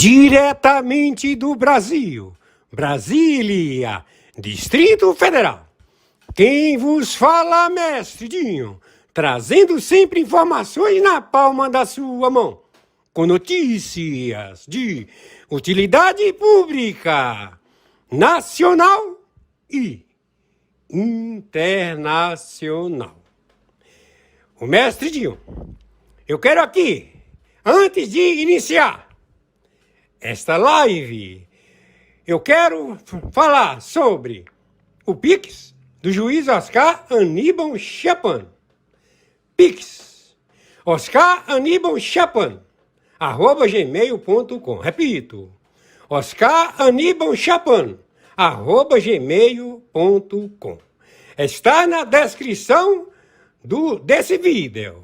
Diretamente do Brasil, Brasília, Distrito Federal. Quem vos fala, mestre Dinho, trazendo sempre informações na palma da sua mão, com notícias de utilidade pública, nacional e internacional. O mestre Dinho, eu quero aqui, antes de iniciar esta live, eu quero falar sobre o Pix do juiz Oscar Aníbal Chapman. Pix, Oscar Aníbal Chapman, @gmail.com. Repito, Oscar Aníbal Chapman, @gmail.com. Está na descrição desse vídeo.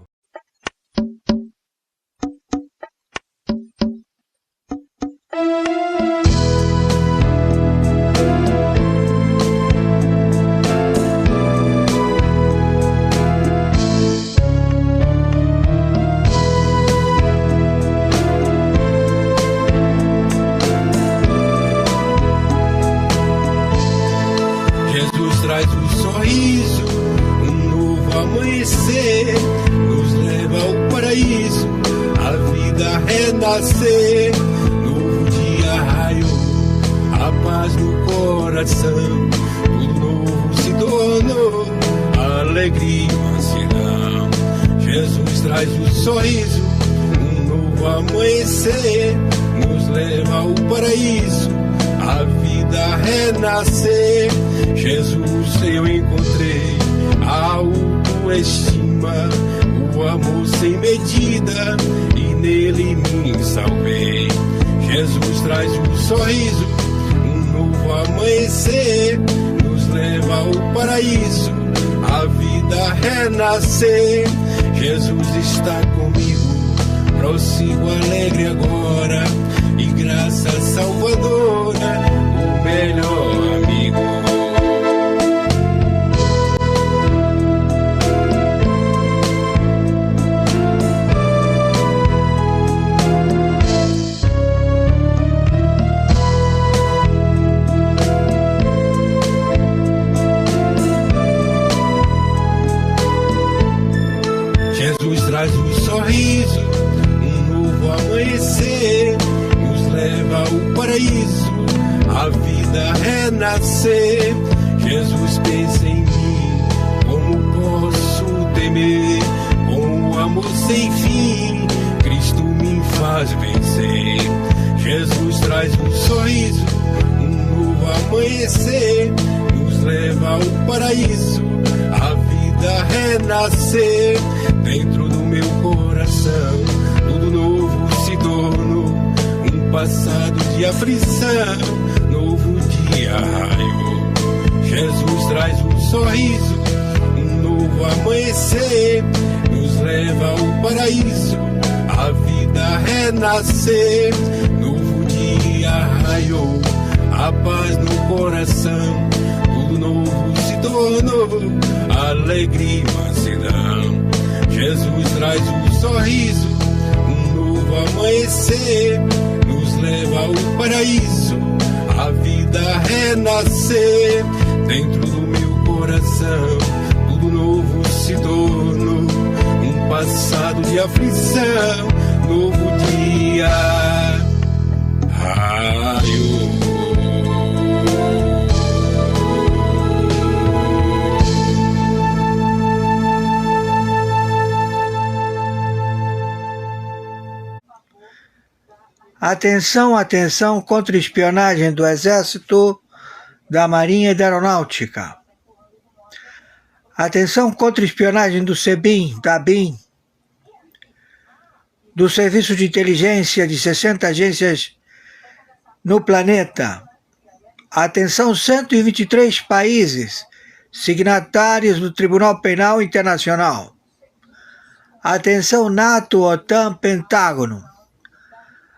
Jesus traz um sorriso, um novo amanhecer, nos leva ao paraíso, a vida renascer. Novo dia raiou, a paz no coração, tudo novo se tornou, alegria e mansidão. Jesus traz um sorriso, um novo amanhecer, nos leva ao paraíso, a vida renascer. Jesus eu encontrei a autoestima, o amor sem medida, e nele me salvei. Jesus traz um sorriso, um novo amanhecer, nos leva ao paraíso, a vida renascer. Jesus está comigo, prossigo alegre agora, e graça salvadora, o melhor amigo. Jesus traz um sorriso, um novo amanhecer, nos leva ao paraíso, a vida renascer. Jesus pensa em mim, como posso temer, com o amor sem fim, Cristo me faz vencer. Jesus traz um sorriso, um novo amanhecer, nos leva ao paraíso, a vida renascer. Dentro do meu coração, tudo novo se tornou, um passado de aflição, novo dia raiou. Jesus traz um sorriso, um novo amanhecer, nos leva ao paraíso, a vida renascer. Novo dia raiou, a paz no coração, tudo novo se tornou, alegria e mansidão. Jesus traz um sorriso, um novo amanhecer, nos leva ao paraíso, a vida renascer. Dentro do meu coração, tudo novo se tornou, um passado de aflição, novo dia raiou. Atenção, atenção, contra-espionagem do Exército, da Marinha e da Aeronáutica. Atenção, contra-espionagem do SEBIN, da ABIN, do Serviço de Inteligência de 60 agências no planeta. Atenção, 123 países signatários do Tribunal Penal Internacional. Atenção, NATO, OTAN, Pentágono.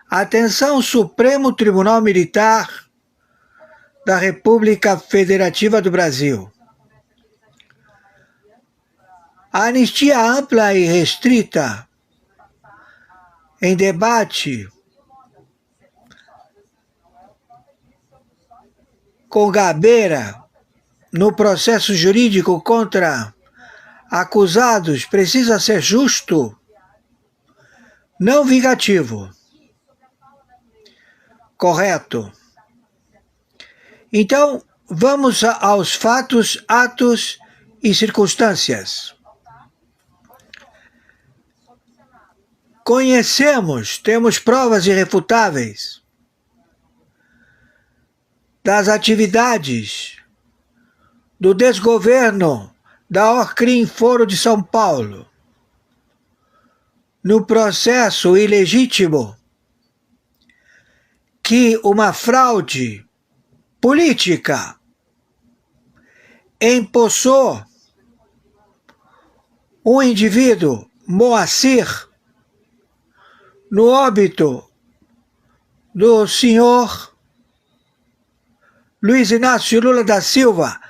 Atenção, Supremo Tribunal Militar da República Federativa do Brasil. A anistia ampla e restrita em debate com Gabeira no processo jurídico contra acusados precisa ser justo, não vingativo. Correto. Então, vamos aos fatos, atos e circunstâncias. Conhecemos, temos provas irrefutáveis das atividades do desgoverno da Orcrim Foro de São Paulo no processo ilegítimo que uma fraude política empossou um indivíduo, Moacir, no óbito do senhor Luiz Inácio Lula da Silva,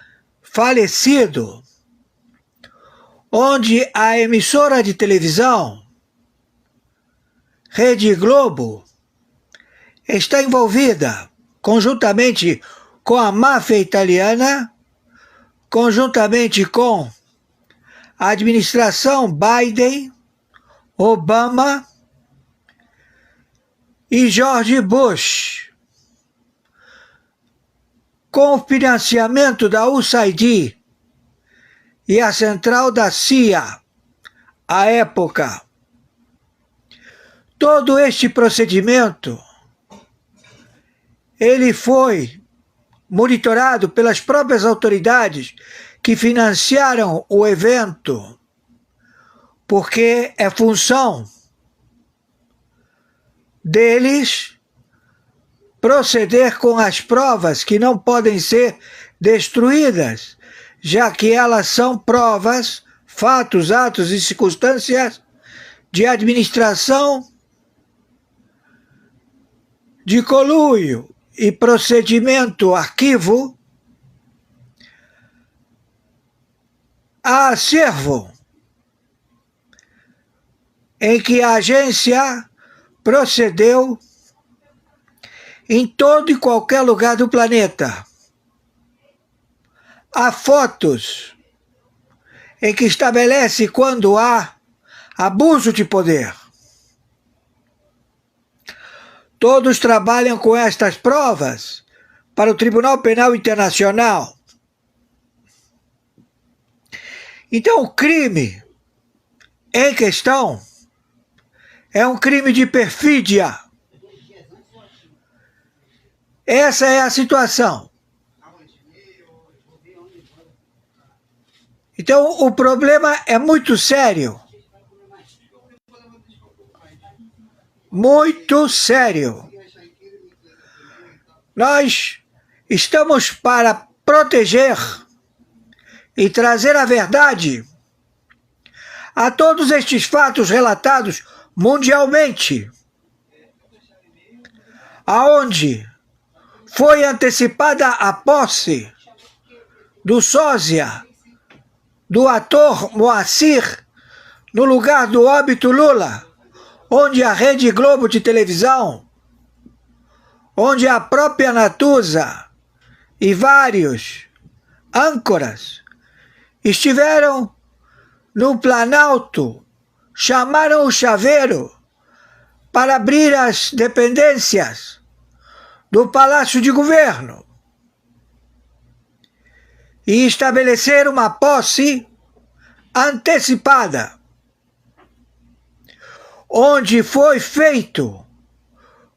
falecido, onde a emissora de televisão Rede Globo está envolvida conjuntamente com a máfia italiana, conjuntamente com a administração Biden, Obama e George Bush, com o financiamento da USAID e a central da CIA, à época. Todo este procedimento, ele foi monitorado pelas próprias autoridades que financiaram o evento, porque é função deles proceder com as provas que não podem ser destruídas, já que elas são provas, fatos, atos e circunstâncias de administração, de conluio e procedimento arquivo a acervo em que a agência procedeu em todo e qualquer lugar do planeta. Há fotos em que estabelece quando há abuso de poder. Todos trabalham com estas provas para o Tribunal Penal Internacional. Então, o crime em questão é um crime de perfídia. Essa é a situação. Então, o problema é muito sério. Muito sério. Nós estamos para proteger e trazer a verdade a todos estes fatos relatados mundialmente, aonde foi antecipada a posse do sósia do ator Moacir no lugar do óbito Lula, onde a Rede Globo de televisão, onde a própria Natuza e vários âncoras estiveram no Planalto, chamaram o chaveiro para abrir as dependências do Palácio de Governo e estabelecer uma posse antecipada, onde foi feito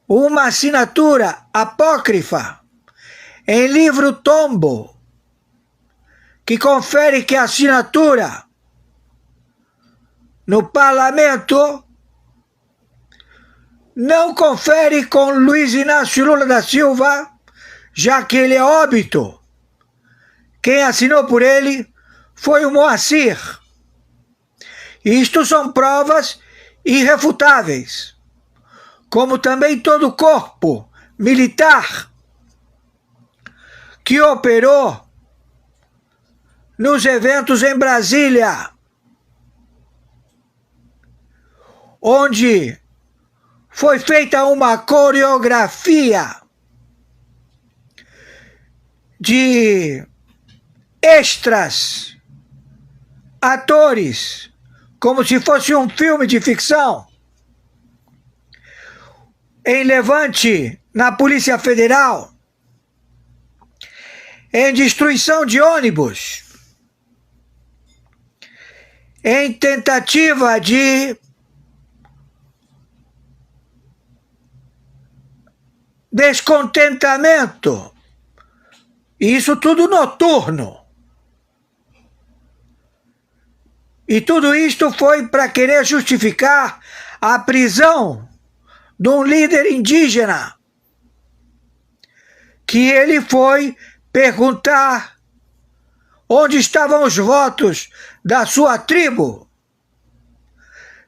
uma assinatura apócrifa em livro tombo, que confere que a assinatura no parlamento não confere com Luiz Inácio Lula da Silva, já que ele é óbito. Quem assinou por ele foi o Moacir. Isto são provas irrefutáveis, como também todo o corpo militar que operou nos eventos em Brasília, onde foi feita uma coreografia de extras, atores, como se fosse um filme de ficção, em levante na Polícia Federal, em destruição de ônibus, em tentativa de descontentamento, isso tudo noturno. E tudo isto foi para querer justificar a prisão de um líder indígena, que ele foi perguntar onde estavam os votos da sua tribo,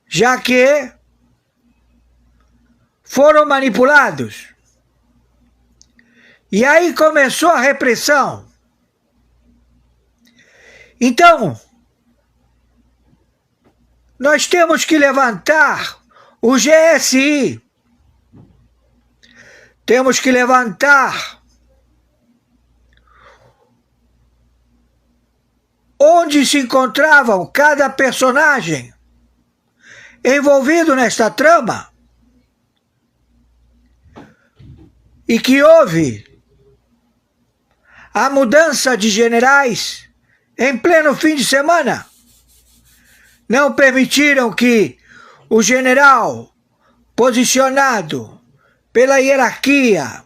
já que foram manipulados. E aí começou a repressão. Então, nós temos que levantar o GSI, temos que levantar onde se encontravam cada personagem envolvido nesta trama, e que houve a mudança de generais em pleno fim de semana. Não permitiram que o general posicionado pela hierarquia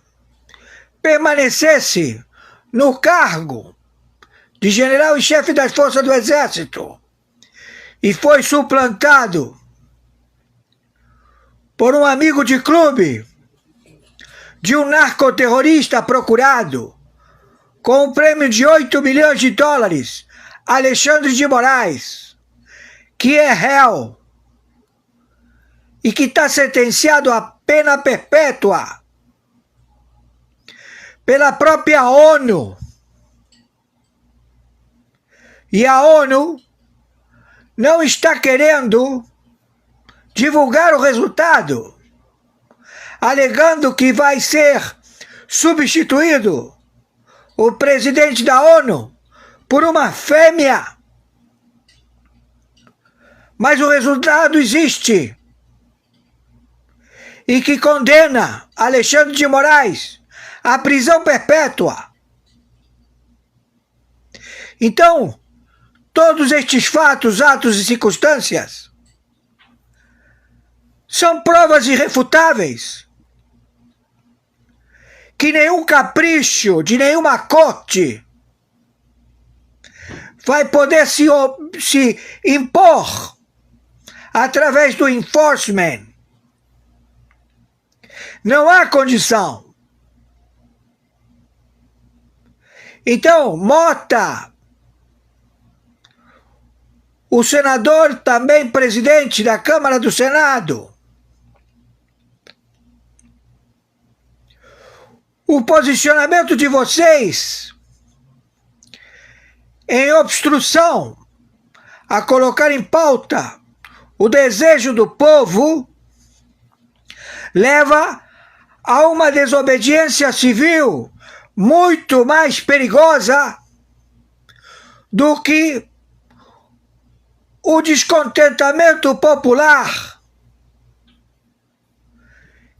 permanecesse no cargo de general e chefe das forças do Exército, e foi suplantado por um amigo de clube de um narcoterrorista procurado com um prêmio de 8 milhões de dólares, Alexandre de Moraes, que é réu e que está sentenciado a pena perpétua pela própria ONU. E a ONU não está querendo divulgar o resultado, alegando que vai ser substituído o presidente da ONU por uma fêmea. Mas o resultado existe, e que condena Alexandre de Moraes à prisão perpétua. Então, todos estes fatos, atos e circunstâncias são provas irrefutáveis que nenhum capricho de nenhuma corte vai poder se impor através do enforcement. Não há condição. Então, Mota, o senador também presidente da Câmara do Senado, o posicionamento de vocês em obstrução a colocar em pauta o desejo do povo leva a uma desobediência civil muito mais perigosa do que o descontentamento popular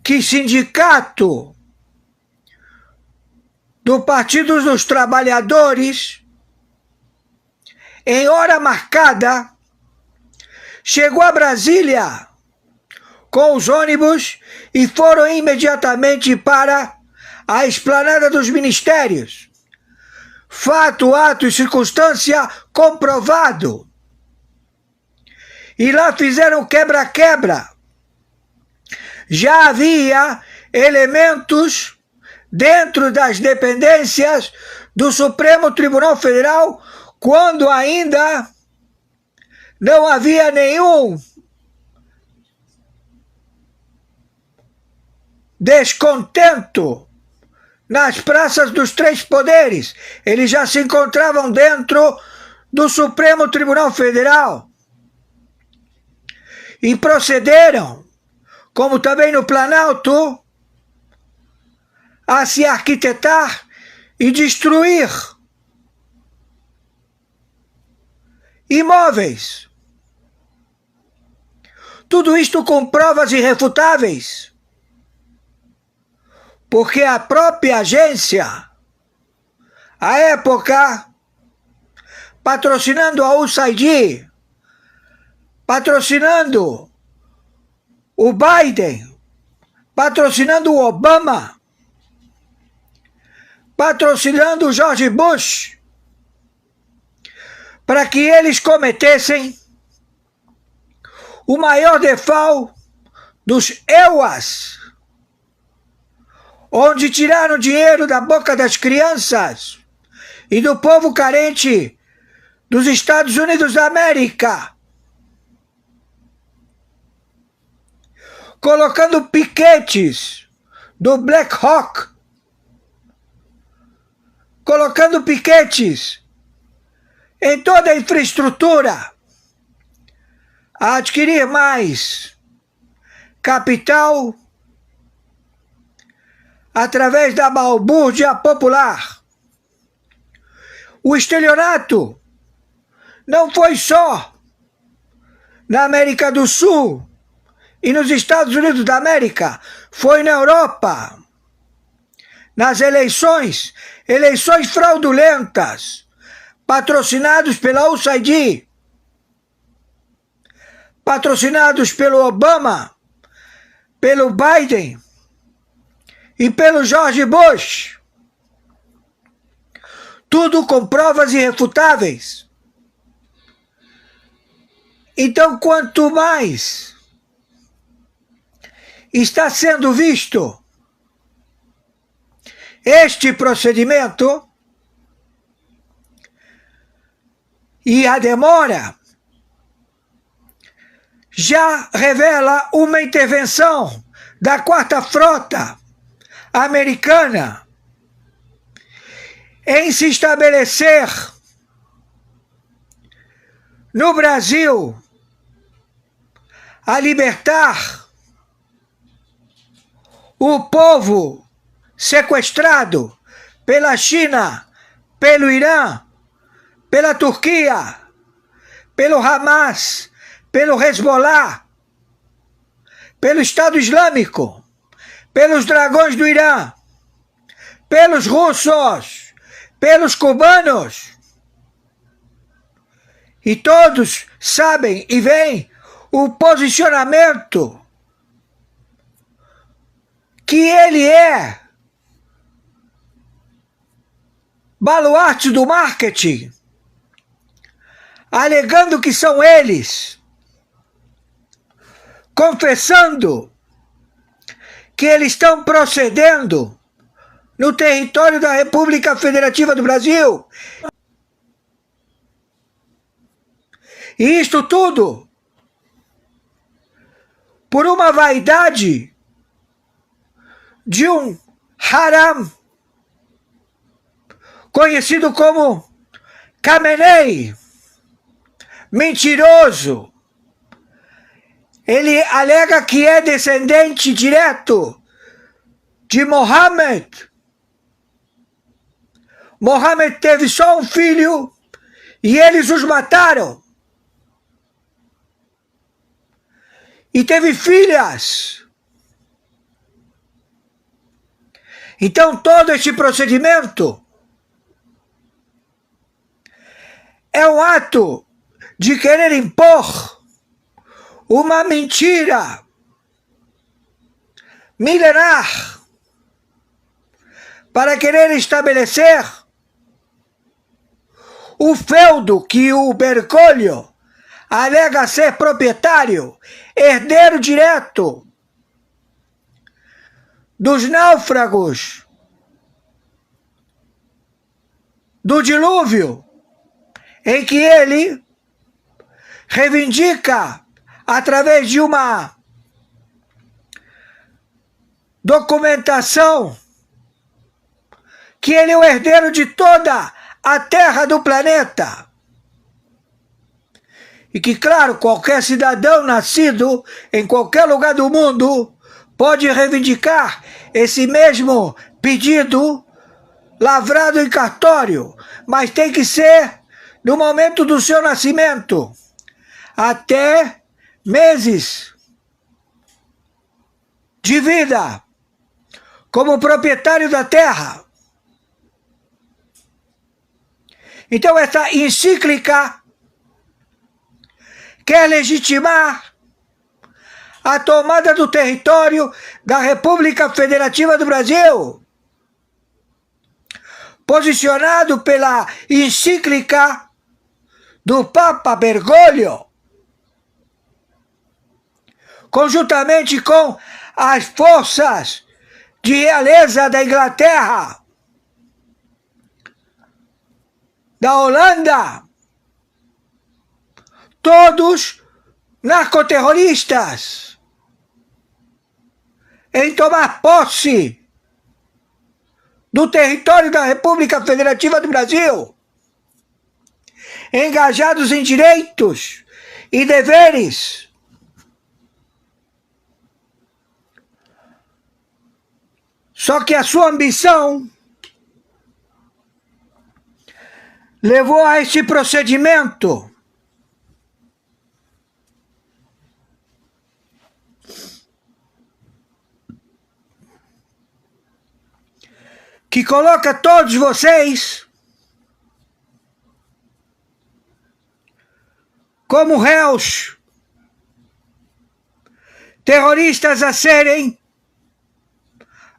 que sindicato do Partido dos Trabalhadores, em hora marcada, chegou a Brasília com os ônibus e foram imediatamente para a esplanada dos ministérios. Fato, ato e circunstância comprovado. E lá fizeram quebra-quebra. Já havia elementos dentro das dependências do Supremo Tribunal Federal, quando ainda não havia nenhum descontento nas praças dos três poderes. Eles já se encontravam dentro do Supremo Tribunal Federal e procederam, como também no Planalto, a se arquitetar e destruir imóveis. Tudo isto com provas irrefutáveis, porque a própria agência, à época, patrocinando a USAID, patrocinando o Biden, patrocinando o Obama, patrocinando o George Bush, para que eles cometessem o maior default dos EUAs, onde tiraram dinheiro da boca das crianças e do povo carente dos Estados Unidos da América, colocando piquetes do Black Hawk, colocando piquetes em toda a infraestrutura, a adquirir mais capital através da balbúrdia popular. O estelionato não foi só na América do Sul e nos Estados Unidos da América, foi na Europa, nas eleições fraudulentas, patrocinados pela USAID, patrocinados pelo Obama, pelo Biden e pelo George Bush. Tudo com provas irrefutáveis. Então, quanto mais está sendo visto este procedimento e a demora, já revela uma intervenção da Quarta Frota americana em se estabelecer no Brasil, a libertar o povo sequestrado pela China, pelo Irã, pela Turquia, pelo Hamas, pelo Hezbollah, pelo Estado Islâmico, pelos dragões do Irã, pelos russos, pelos cubanos. E todos sabem e veem o posicionamento que ele é baluarte do marketing, alegando que são eles, confessando que eles estão procedendo no território da República Federativa do Brasil. E isto tudo por uma vaidade de um haram conhecido como Khamenei, mentiroso. Ele alega que é descendente direto de Mohammed. Mohammed teve só um filho e eles os mataram. E teve filhas. Então todo este procedimento é um ato de querer impor uma mentira milenar para querer estabelecer o feudo que o Bergoglio alega ser proprietário, herdeiro direto dos náufragos do dilúvio, em que ele reivindica, através de uma documentação, que ele é o herdeiro de toda a terra do planeta. E que, claro, qualquer cidadão nascido em qualquer lugar do mundo pode reivindicar esse mesmo pedido lavrado em cartório, mas tem que ser no momento do seu nascimento, até meses de vida, como proprietário da terra. Então essa encíclica quer legitimar a tomada do território da República Federativa do Brasil, posicionado pela encíclica do Papa Bergoglio, conjuntamente com as forças de realeza da Inglaterra, da Holanda, todos narcoterroristas, em tomar posse do território da República Federativa do Brasil, engajados em direitos e deveres. Só que a sua ambição levou a este procedimento que coloca todos vocês como réus, terroristas a serem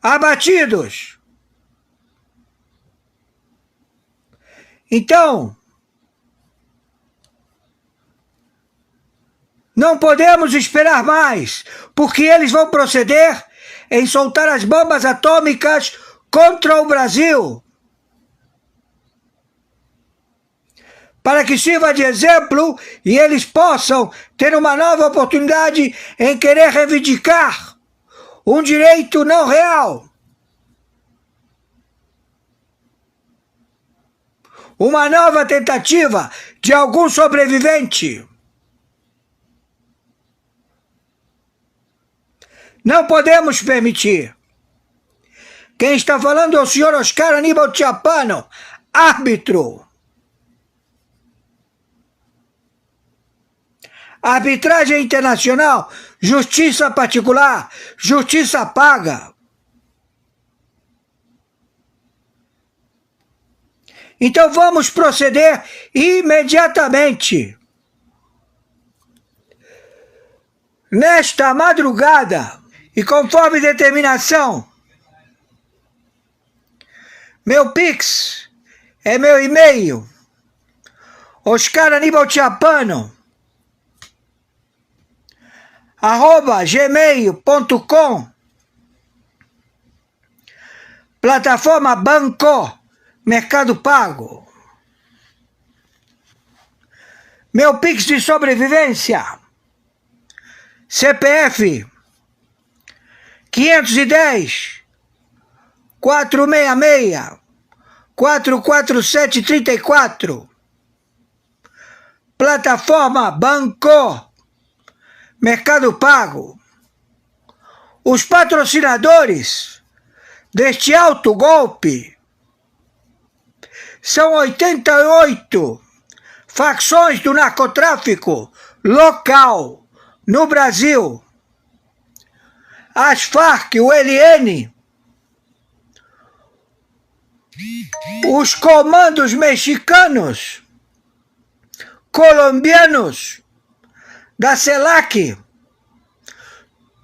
abatidos. Então, não podemos esperar mais, porque eles vão proceder em soltar as bombas atômicas contra o Brasil, para que sirva de exemplo e eles possam ter uma nova oportunidade em querer reivindicar um direito não real, uma nova tentativa de algum sobrevivente. Não podemos permitir. Quem está falando é o senhor Oscar Aníbal Chapano, árbitro. Arbitragem internacional, justiça particular, justiça paga. Então vamos proceder imediatamente. Nesta madrugada, e conforme determinação, meu Pix é meu e-mail, Oscar Aníbal Chapano, @gmail.com, plataforma Banco, Mercado Pago. Meu Pix de sobrevivência, CPF 510 466 44734, plataforma Banco, Mercado Pago. Os patrocinadores deste alto golpe são 88 facções do narcotráfico local no Brasil. As Farc, o ELN, os comandos mexicanos, colombianos, da CELAC,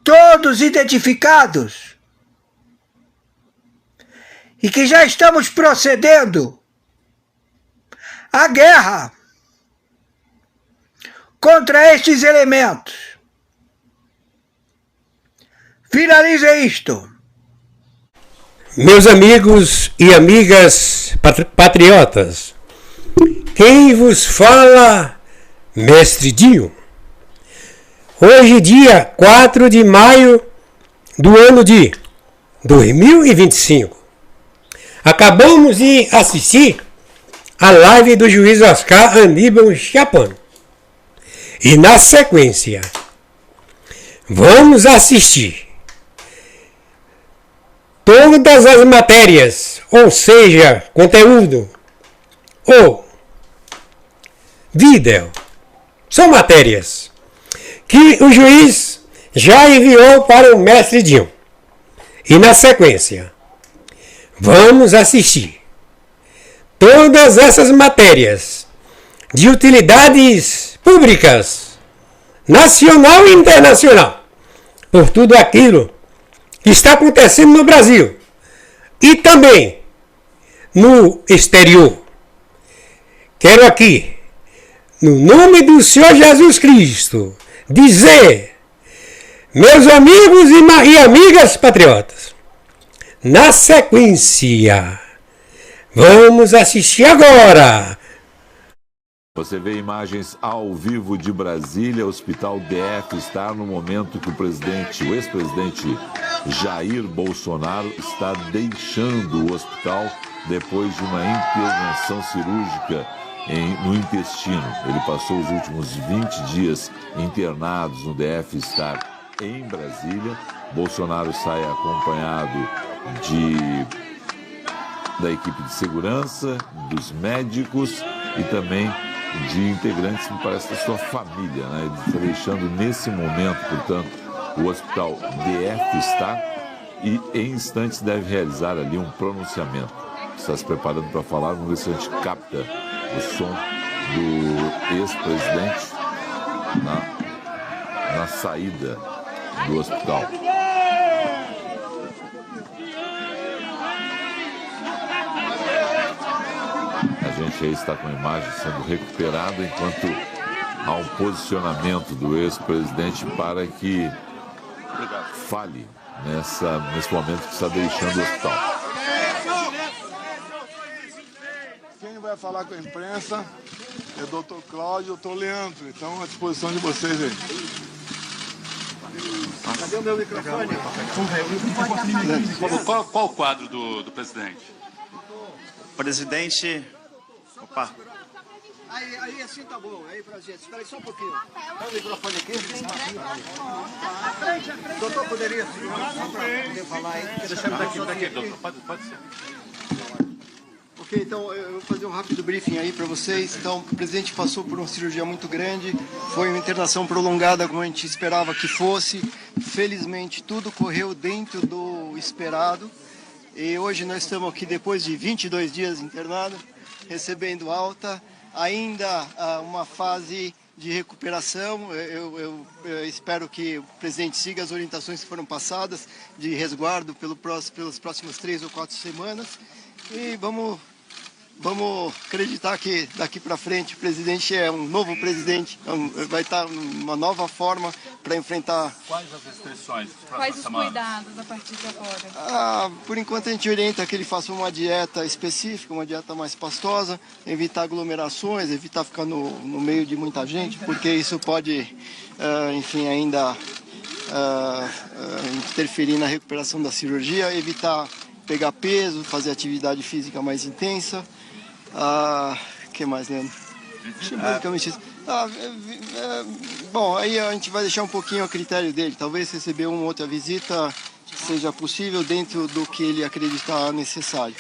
todos identificados, e que já estamos procedendo à guerra contra estes elementos. Finalize isto. Meus amigos e amigas patriotas, quem vos fala, Mestre Dinho. Hoje, dia 4 de maio do ano de 2025. Acabamos de assistir a live do juiz Oscar Aníbal Chapano. E na sequência, vamos assistir todas as matérias, ou seja, conteúdo, ou vídeo, são matérias que o juiz já enviou para o mestre Dinho. E na sequência, vamos assistir todas essas matérias de utilidades públicas, nacional e internacional, por tudo aquilo que está acontecendo no Brasil e também no exterior. Quero aqui, no nome do Senhor Jesus Cristo, dizer, meus amigos e amigas patriotas, na sequência, vamos assistir agora. Você vê imagens ao vivo de Brasília. O Hospital DF está no momento que o ex-presidente Jair Bolsonaro está deixando o hospital depois de uma intervenção cirúrgica no intestino. Ele passou os últimos 20 dias internados no DF, está em Brasília. Bolsonaro sai acompanhado da equipe de segurança, dos médicos e também de integrantes, me parece, da sua família, né? Ele está deixando nesse momento, portanto, o hospital DF está e em instantes deve realizar ali um pronunciamento. Está se preparando para falar, vamos ver se a gente capta o som do ex-presidente na saída do hospital. A gente aí está com a imagem sendo recuperada enquanto há um posicionamento do ex-presidente para que fale nesse momento que está deixando o hospital. Quem vai falar com a imprensa é o Dr. Cláudio e o Dr. Leandro. Então, à disposição de vocês aí. Cadê o meu microfone? Qual o quadro do presidente? Presidente... Opa. Aí assim tá bom, aí pra gente. Espera aí só um pouquinho. Dá o microfone aqui. Doutor, poderia segurar só pra poder falar aí? Deixa daqui, doutor. Pode ser. Ok, então eu vou fazer um rápido briefing aí para vocês. Então, o presidente passou por uma cirurgia muito grande, foi uma internação prolongada como a gente esperava que fosse. Felizmente, tudo correu dentro do esperado. E hoje nós estamos aqui depois de 22 dias internado, recebendo alta, ainda uma fase de recuperação. Eu espero que o presidente siga as orientações que foram passadas de resguardo pelas próximas 3 ou 4 semanas. E vamos acreditar que daqui para frente o presidente é um novo presidente, vai estar uma nova forma para enfrentar. Quais as restrições? Quais os cuidados a partir de agora? Por enquanto a gente orienta que ele faça uma dieta específica, uma dieta mais pastosa, evitar aglomerações, evitar ficar no meio de muita gente, porque isso pode, enfim, ainda interferir na recuperação da cirurgia, evitar pegar peso, fazer atividade física mais intensa. Que mais, Leandro? Basicamente isso. Bom, aí a gente vai deixar um pouquinho a critério dele. Talvez receber uma outra visita seja possível dentro do que ele acreditar necessário,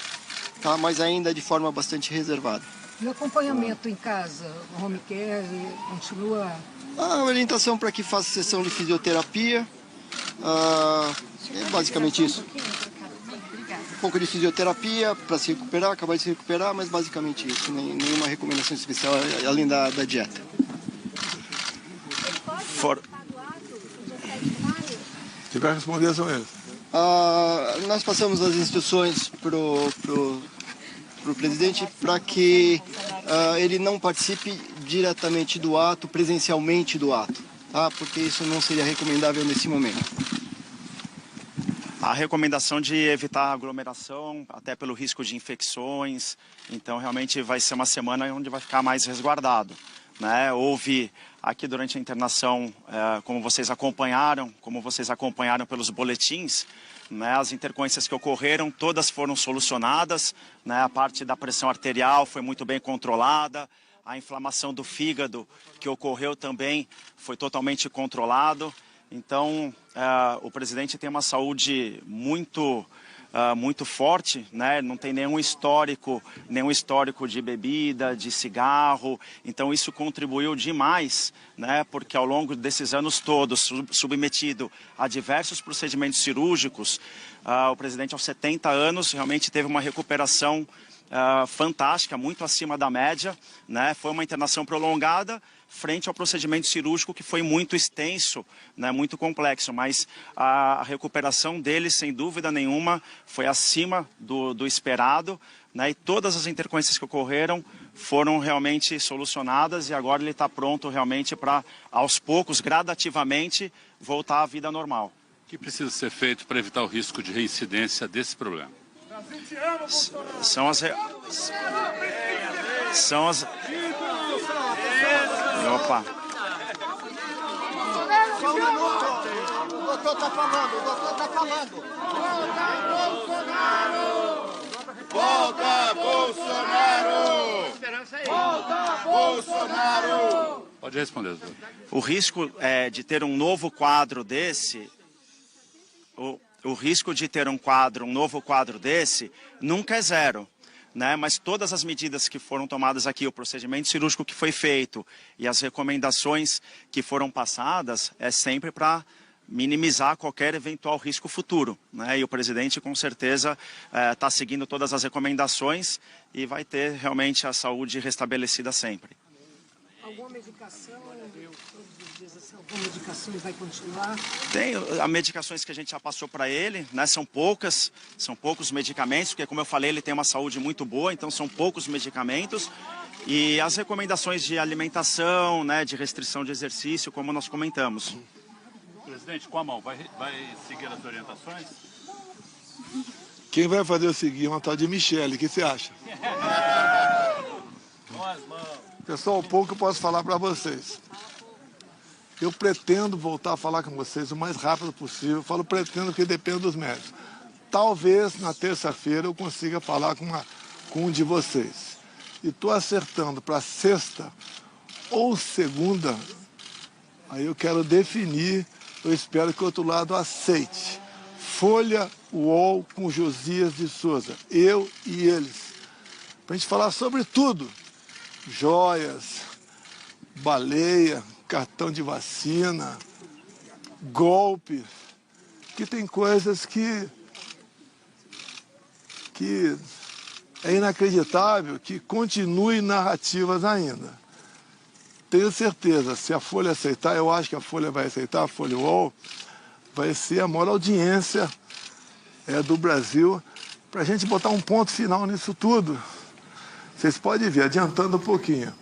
tá? Mas ainda de forma bastante reservada. E o acompanhamento em casa, o home care, continua? A orientação para que faça sessão de fisioterapia, é basicamente isso. Um pouco de fisioterapia para se recuperar, acabar de se recuperar, mas basicamente isso, nenhuma recomendação especial além da dieta. Quem vai responder são eles. Nós passamos as instruções pro presidente para que ele não participe diretamente do ato, presencialmente do ato, tá? Porque isso não seria recomendável nesse momento. A recomendação de evitar aglomeração, até pelo risco de infecções, então realmente vai ser uma semana onde vai ficar mais resguardado, né? Houve aqui durante a internação, como vocês acompanharam pelos boletins, né, as intercorrências que ocorreram, todas foram solucionadas, né? A parte da pressão arterial foi muito bem controlada, a inflamação do fígado que ocorreu também foi totalmente controlado. Então, o presidente tem uma saúde muito muito forte, né? Não tem nenhum histórico de bebida, de cigarro, então isso contribuiu demais, né? Porque ao longo desses anos todos, submetido a diversos procedimentos cirúrgicos, o presidente aos 70 anos realmente teve uma recuperação fantástica, muito acima da média, né? Foi uma internação prolongada frente ao procedimento cirúrgico que foi muito extenso, né? Muito complexo, mas a recuperação dele, sem dúvida nenhuma, foi acima do esperado, né? E todas as intercorrências que ocorreram foram realmente solucionadas e agora ele está pronto realmente para, aos poucos, gradativamente, voltar à vida normal. O que precisa ser feito para evitar o risco de reincidência desse problema? Opa. Só um minuto. O doutor está falando. Volta, Bolsonaro! Volta, Bolsonaro! Pode responder, doutor. O risco de ter um novo quadro desse... O risco de ter um novo quadro desse, nunca é zero, né? Mas todas as medidas que foram tomadas aqui, o procedimento cirúrgico que foi feito e as recomendações que foram passadas, é sempre para minimizar qualquer eventual risco futuro, né? E o presidente, com certeza, está seguindo todas as recomendações e vai ter realmente a saúde restabelecida sempre. Alguma medicação, todos os dias, assim, alguma medicação vai continuar? Tem as medicações que a gente já passou para ele, né? São poucos medicamentos, porque como eu falei, ele tem uma saúde muito boa, então são poucos medicamentos. E as recomendações de alimentação, né? De restrição de exercício, como nós comentamos. Presidente, com a mão, vai seguir as orientações? Quem vai fazer eu seguir é uma tal de Michele, o que você acha? Com as mãos. Pessoal, o pouco que eu posso falar para vocês. Eu pretendo voltar a falar com vocês o mais rápido possível. Eu falo pretendo porque depende dos médicos. Talvez na terça-feira eu consiga falar com um de vocês. E estou acertando para sexta ou segunda. Aí eu quero definir, eu espero que o outro lado aceite. Folha UOL com Josias de Souza. Eu e eles. Para a gente falar sobre tudo. Joias, baleia, cartão de vacina, golpe, que tem coisas que é inacreditável que continue narrativas ainda. Tenho certeza, se a Folha aceitar, eu acho que a Folha vai aceitar, a Folha UOL, vai ser a maior audiência do Brasil, para a gente botar um ponto final nisso tudo. Vocês podem ver, adiantando um pouquinho.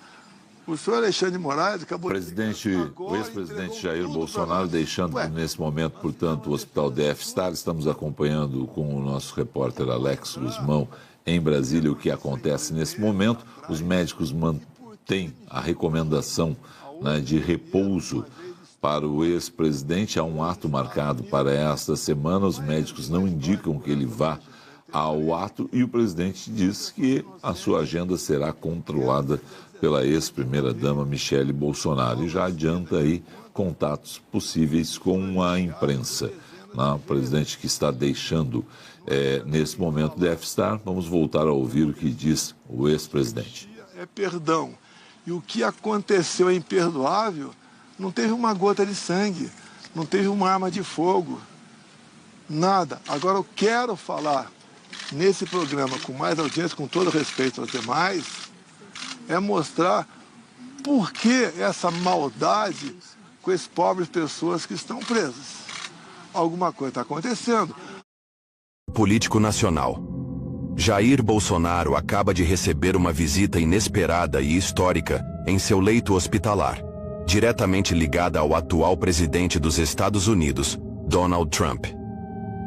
O senhor Alexandre de Moraes acabou... O ex-presidente Jair Bolsonaro deixando nesse momento, portanto, o Hospital DF-Star. Estamos acompanhando com o nosso repórter Alex Guzmão em Brasília o que acontece nesse momento. Os médicos mantêm a recomendação, né, de repouso para o ex-presidente. Há um ato marcado para esta semana. Os médicos não indicam que ele vá ao ato e o presidente diz que a sua agenda será controlada pela ex-primeira-dama Michele Bolsonaro e já adianta aí contatos possíveis com a imprensa. O presidente que está deixando nesse momento o DF-Star. Vamos voltar a ouvir o que diz o ex-presidente. É perdão. E o que aconteceu é imperdoável. Não teve uma gota de sangue, não teve uma arma de fogo, nada. Agora eu quero falar nesse programa, com mais audiência, com todo respeito aos demais, é mostrar por que essa maldade com as pobres pessoas que estão presas. Alguma coisa está acontecendo. Político nacional. Jair Bolsonaro acaba de receber uma visita inesperada e histórica em seu leito hospitalar, diretamente ligada ao atual presidente dos Estados Unidos, Donald Trump.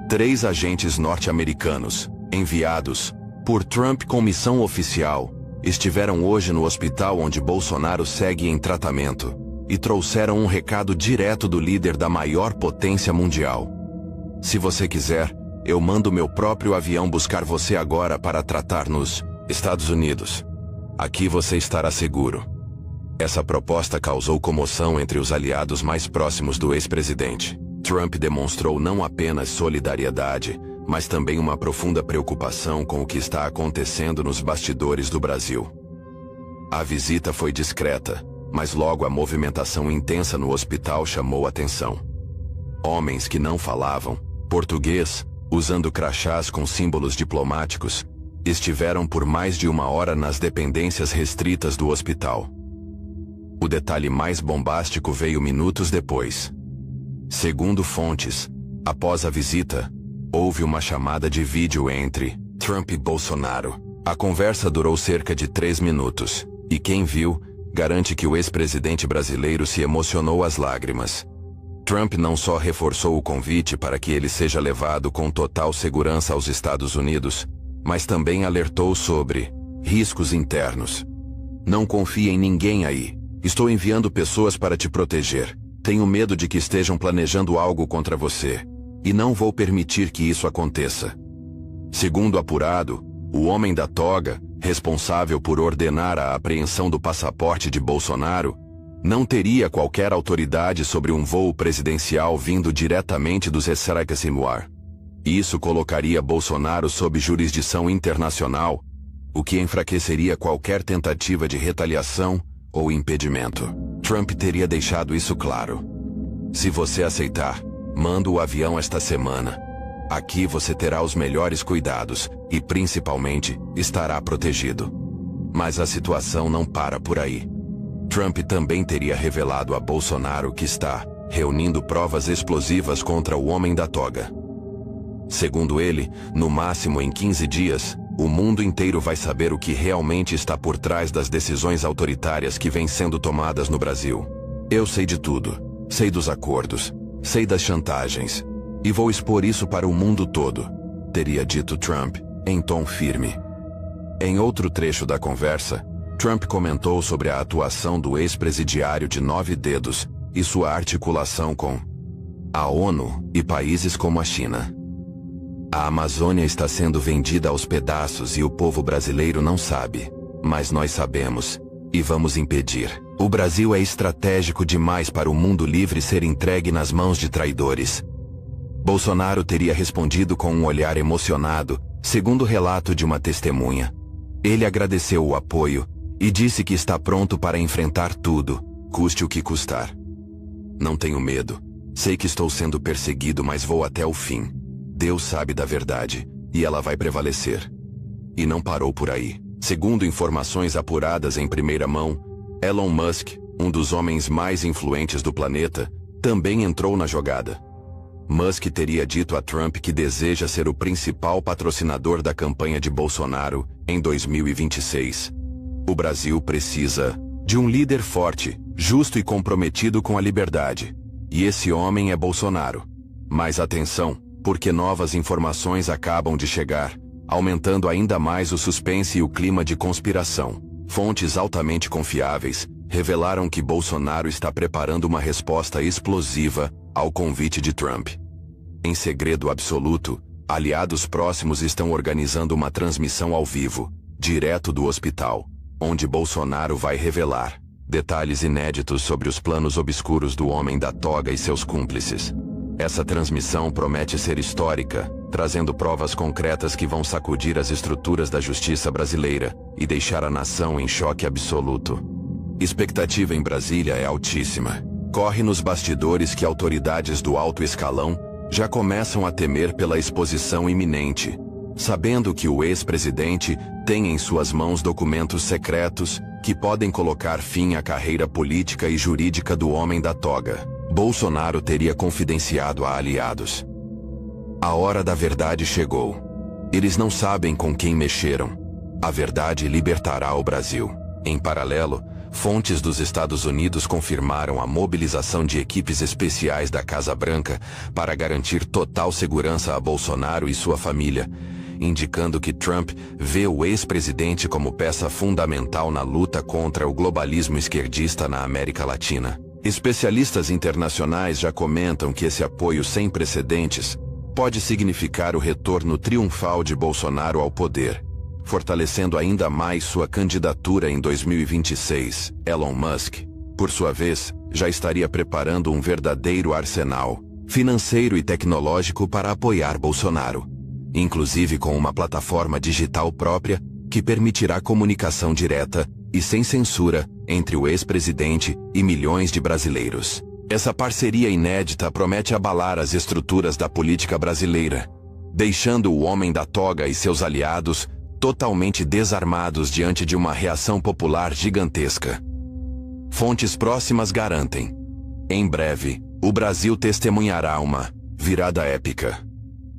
3 agentes norte-americanos, enviados por Trump com missão oficial, estiveram hoje no hospital onde Bolsonaro segue em tratamento e trouxeram um recado direto do líder da maior potência mundial. Se você quiser, eu mando meu próprio avião buscar você agora para tratar nos Estados Unidos. Aqui você estará seguro. Essa proposta causou comoção entre os aliados mais próximos do ex-presidente. Trump demonstrou não apenas solidariedade, mas também uma profunda preocupação com o que está acontecendo nos bastidores do Brasil. A visita foi discreta, mas logo a movimentação intensa no hospital chamou atenção. Homens que não falavam português, usando crachás com símbolos diplomáticos, estiveram por mais de 1 hora nas dependências restritas do hospital. O detalhe mais bombástico veio minutos depois. Segundo fontes, após a visita, houve uma chamada de vídeo entre Trump e Bolsonaro. A conversa durou cerca de 3 minutos, e quem viu, garante que o ex-presidente brasileiro se emocionou às lágrimas. Trump não só reforçou o convite para que ele seja levado com total segurança aos Estados Unidos, mas também alertou sobre riscos internos. Não confie em ninguém aí. Estou enviando pessoas para te proteger. Tenho medo de que estejam planejando algo contra você. E não vou permitir que isso aconteça. Segundo apurado, o homem da toga, responsável por ordenar a apreensão do passaporte de Bolsonaro, não teria qualquer autoridade sobre um voo presidencial vindo diretamente dos Estados Unidos. Isso colocaria Bolsonaro sob jurisdição internacional, o que enfraqueceria qualquer tentativa de retaliação ou impedimento. Trump teria deixado isso claro. Se você aceitar, mando o avião esta semana. Aqui você terá os melhores cuidados e, principalmente, estará protegido. Mas a situação não para por aí. Trump também teria revelado a Bolsonaro que está reunindo provas explosivas contra o homem da toga. Segundo ele, no máximo em 15 dias, o mundo inteiro vai saber o que realmente está por trás das decisões autoritárias que vêm sendo tomadas no Brasil. Eu sei de tudo. Sei dos acordos. Sei das chantagens. E vou expor isso para o mundo todo, teria dito Trump, em tom firme. Em outro trecho da conversa, Trump comentou sobre a atuação do ex-presidiário de 9 dedos e sua articulação com a ONU e países como a China. A Amazônia está sendo vendida aos pedaços e o povo brasileiro não sabe, mas nós sabemos, e vamos impedir. O Brasil é estratégico demais para o mundo livre ser entregue nas mãos de traidores. Bolsonaro teria respondido com um olhar emocionado, segundo o relato de uma testemunha. Ele agradeceu o apoio e disse que está pronto para enfrentar tudo, custe o que custar. Não tenho medo. Sei que estou sendo perseguido, mas vou até o fim. Deus sabe da verdade, e ela vai prevalecer. E não parou por aí. Segundo informações apuradas em primeira mão, Elon Musk, um dos homens mais influentes do planeta, também entrou na jogada. Musk teria dito a Trump que deseja ser o principal patrocinador da campanha de Bolsonaro em 2026. O Brasil precisa de um líder forte, justo e comprometido com a liberdade. E esse homem é Bolsonaro. Mas atenção, porque novas informações acabam de chegar, aumentando ainda mais o suspense e o clima de conspiração. Fontes altamente confiáveis revelaram que Bolsonaro está preparando uma resposta explosiva ao convite de Trump. Em segredo absoluto, aliados próximos estão organizando uma transmissão ao vivo, direto do hospital, onde Bolsonaro vai revelar detalhes inéditos sobre os planos obscuros do homem da toga e seus cúmplices. Essa transmissão promete ser histórica, trazendo provas concretas que vão sacudir as estruturas da justiça brasileira e deixar a nação em choque absoluto. Expectativa em Brasília é altíssima. Corre nos bastidores que autoridades do alto escalão já começam a temer pela exposição iminente, sabendo que o ex-presidente tem em suas mãos documentos secretos que podem colocar fim à carreira política e jurídica do homem da toga. Bolsonaro teria confidenciado a aliados. A hora da verdade chegou. Eles não sabem com quem mexeram. A verdade libertará o Brasil. Em paralelo, fontes dos Estados Unidos confirmaram a mobilização de equipes especiais da Casa Branca para garantir total segurança a Bolsonaro e sua família, indicando que Trump vê o ex-presidente como peça fundamental na luta contra o globalismo esquerdista na América Latina. Especialistas internacionais já comentam que esse apoio sem precedentes pode significar o retorno triunfal de Bolsonaro ao poder, fortalecendo ainda mais sua candidatura em 2026. Elon Musk, por sua vez, já estaria preparando um verdadeiro arsenal financeiro e tecnológico para apoiar Bolsonaro. inclusive com uma plataforma digital própria que permitirá comunicação direta e sem censura entre o ex-presidente e milhões de brasileiros. Essa parceria inédita promete abalar as estruturas da política brasileira, deixando o homem da toga e seus aliados totalmente desarmados diante de uma reação popular gigantesca. Fontes próximas garantem: em breve, o Brasil testemunhará uma virada épica.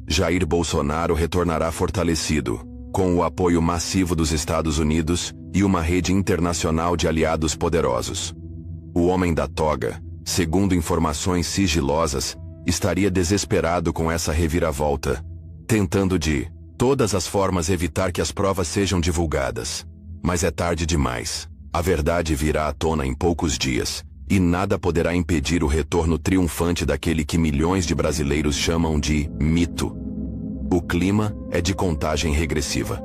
Jair Bolsonaro retornará fortalecido, com o apoio massivo dos Estados Unidos e uma rede internacional de aliados poderosos. O homem da toga, segundo informações sigilosas, estaria desesperado com essa reviravolta, tentando de todas as formas evitar que as provas sejam divulgadas. Mas é tarde demais. A verdade virá à tona em poucos dias, e nada poderá impedir o retorno triunfante daquele que milhões de brasileiros chamam de mito. O clima é de contagem regressiva.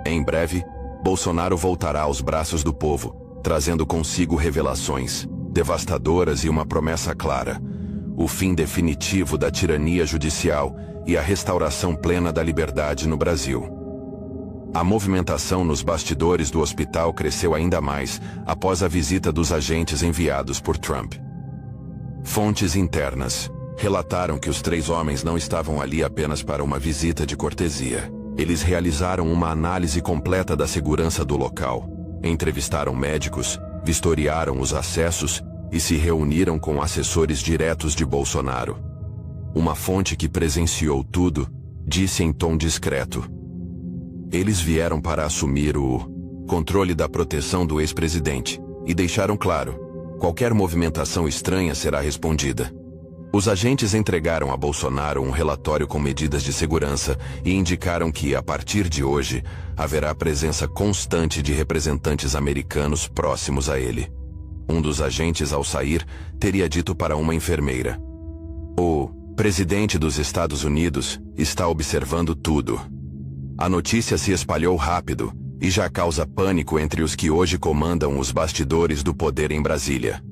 Em breve, Bolsonaro voltará aos braços do povo, trazendo consigo revelações devastadoras e uma promessa clara: o fim definitivo da tirania judicial e a restauração plena da liberdade no Brasil. A movimentação nos bastidores do hospital cresceu ainda mais após a visita dos agentes enviados por Trump. Fontes internas relataram que os 3 homens não estavam ali apenas para uma visita de cortesia. Eles realizaram uma análise completa da segurança do local, entrevistaram médicos, vistoriaram os acessos e se reuniram com assessores diretos de Bolsonaro. Uma fonte que presenciou tudo disse em tom discreto: eles vieram para assumir o controle da proteção do ex-presidente e deixaram claro: qualquer movimentação estranha será respondida. Os agentes entregaram a Bolsonaro um relatório com medidas de segurança e indicaram que, a partir de hoje, haverá presença constante de representantes americanos próximos a ele. Um dos agentes, ao sair, teria dito para uma enfermeira: o presidente dos Estados Unidos está observando tudo. A notícia se espalhou rápido e já causa pânico entre os que hoje comandam os bastidores do poder em Brasília.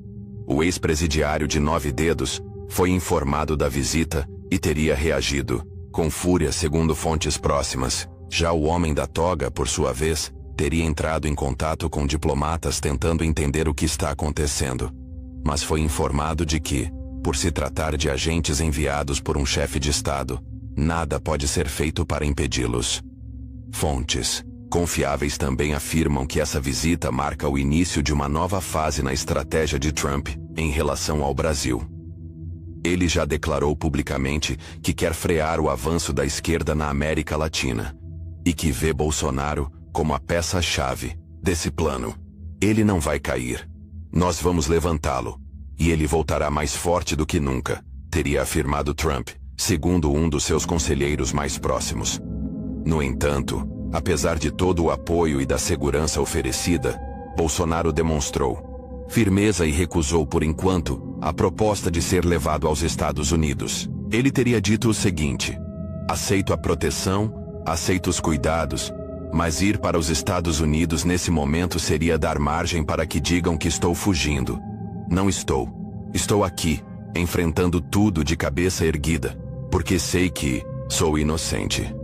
O ex-presidiário de 9 dedos foi informado da visita e teria reagido com fúria, segundo fontes próximas. Já o homem da toga, por sua vez, teria entrado em contato com diplomatas tentando entender o que está acontecendo. Mas foi informado de que, por se tratar de agentes enviados por um chefe de Estado, nada pode ser feito para impedi-los. Fontes confiáveis também afirmam que essa visita marca o início de uma nova fase na estratégia de Trump em relação ao Brasil. Ele já declarou publicamente que quer frear o avanço da esquerda na América Latina e que vê Bolsonaro como a peça-chave desse plano. Ele não vai cair. Nós vamos levantá-lo, e ele voltará mais forte do que nunca, teria afirmado Trump, segundo um dos seus conselheiros mais próximos. No entanto, apesar de todo o apoio e da segurança oferecida, Bolsonaro demonstrou firmeza e recusou por enquanto a proposta de ser levado aos Estados Unidos. Ele teria dito o seguinte: aceito a proteção, aceito os cuidados, mas ir para os Estados Unidos nesse momento seria dar margem para que digam que estou fugindo. Não estou. Estou aqui, enfrentando tudo de cabeça erguida, porque sei que sou inocente.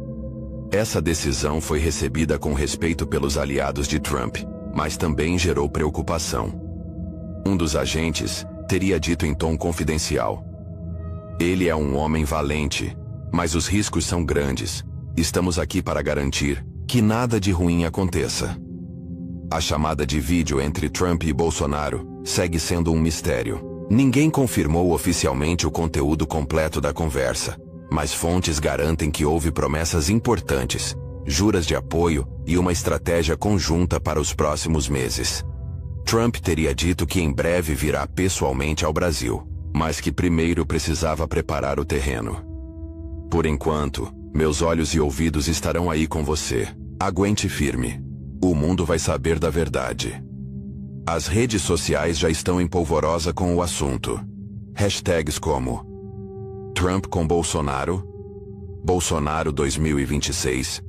Essa decisão foi recebida com respeito pelos aliados de Trump, mas também gerou preocupação. Um dos agentes teria dito em tom confidencial: ele é um homem valente, mas os riscos são grandes. Estamos aqui para garantir que nada de ruim aconteça. A chamada de vídeo entre Trump e Bolsonaro segue sendo um mistério. Ninguém confirmou oficialmente o conteúdo completo da conversa, mas fontes garantem que houve promessas importantes, juras de apoio e uma estratégia conjunta para os próximos meses. Trump teria dito que em breve virá pessoalmente ao Brasil, mas que primeiro precisava preparar o terreno. Por enquanto, meus olhos e ouvidos estarão aí com você. Aguente firme. O mundo vai saber da verdade. As redes sociais já estão em polvorosa com o assunto. Hashtags como Trump com Bolsonaro, Bolsonaro 2026,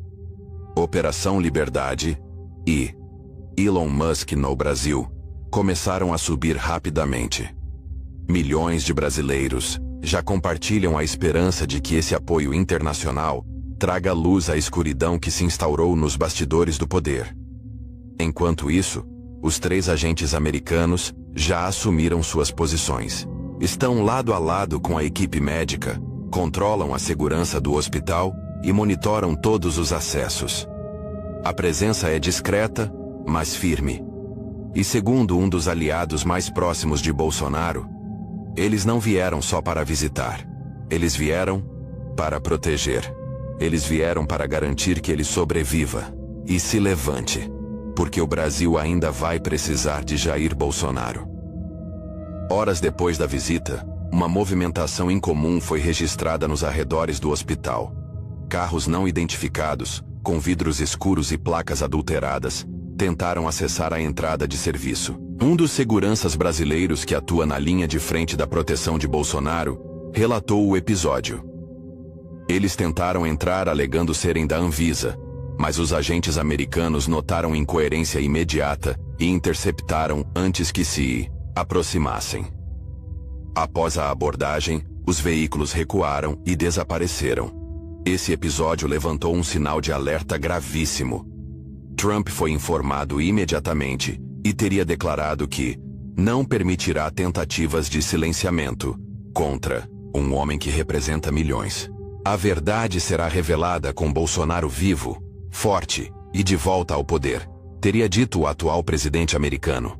Operação Liberdade e Elon Musk no Brasil começaram a subir rapidamente. Milhões de brasileiros já compartilham a esperança de que esse apoio internacional traga luz à escuridão que se instaurou nos bastidores do poder. Enquanto isso, os 3 agentes americanos já assumiram suas posições. Estão lado a lado com a equipe médica, controlam a segurança do hospital e monitoram todos os acessos. A presença é discreta, mas firme. E segundo um dos aliados mais próximos de Bolsonaro, eles não vieram só para visitar. Eles vieram para proteger. Eles vieram para garantir que ele sobreviva e se levante, porque o Brasil ainda vai precisar de Jair Bolsonaro. Horas depois da visita, uma movimentação incomum foi registrada nos arredores do hospital. Carros não identificados, com vidros escuros e placas adulteradas, tentaram acessar a entrada de serviço. Um dos seguranças brasileiros que atua na linha de frente da proteção de Bolsonaro relatou o episódio. Eles tentaram entrar alegando serem da Anvisa, mas os agentes americanos notaram incoerência imediata e interceptaram antes que se aproximassem. Após a abordagem, os veículos recuaram e desapareceram. Esse episódio levantou um sinal de alerta gravíssimo. Trump foi informado imediatamente e teria declarado que não permitirá tentativas de silenciamento contra um homem que representa milhões. A verdade será revelada com Bolsonaro vivo, forte e de volta ao poder, teria dito o atual presidente americano.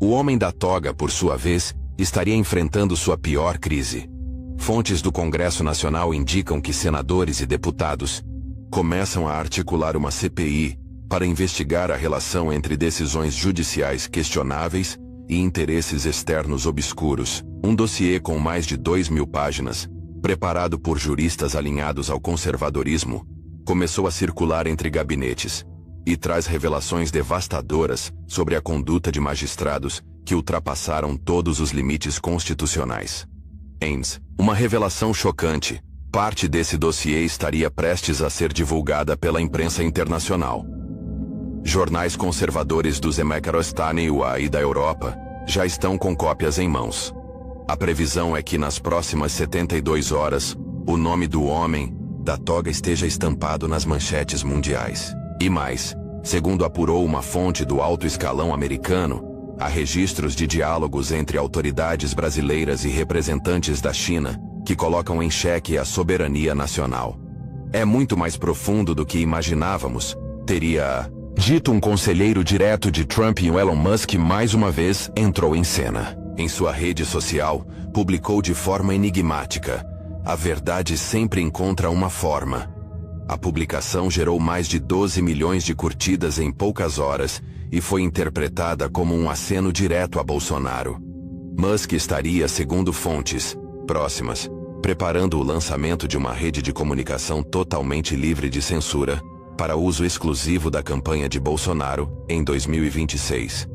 O homem da toga, por sua vez, estaria enfrentando sua pior crise. Fontes do Congresso Nacional indicam que senadores e deputados começam a articular uma CPI para investigar a relação entre decisões judiciais questionáveis e interesses externos obscuros. Um dossiê com mais de 2.000 páginas, preparado por juristas alinhados ao conservadorismo, começou a circular entre gabinetes e traz revelações devastadoras sobre a conduta de magistrados que ultrapassaram todos os limites constitucionais. Uma revelação chocante. Parte desse dossiê estaria prestes a ser divulgada pela imprensa internacional. Jornais conservadores do Zemeckis e da Europa já estão com cópias em mãos. A previsão é que nas próximas 72 horas, o nome do homem da toga esteja estampado nas manchetes mundiais. E mais, segundo apurou uma fonte do alto escalão americano, há registros de diálogos entre autoridades brasileiras e representantes da China que colocam em xeque a soberania nacional. É muito mais profundo do que imaginávamos, teria dito um conselheiro direto de Trump, e o Elon Musk mais uma vez entrou em cena. Em sua rede social, publicou de forma enigmática: "A verdade sempre encontra uma forma." A publicação gerou mais de 12 milhões de curtidas em poucas horas e foi interpretada como um aceno direto a Bolsonaro. Musk estaria, segundo fontes próximas, preparando o lançamento de uma rede de comunicação totalmente livre de censura para uso exclusivo da campanha de Bolsonaro em 2026.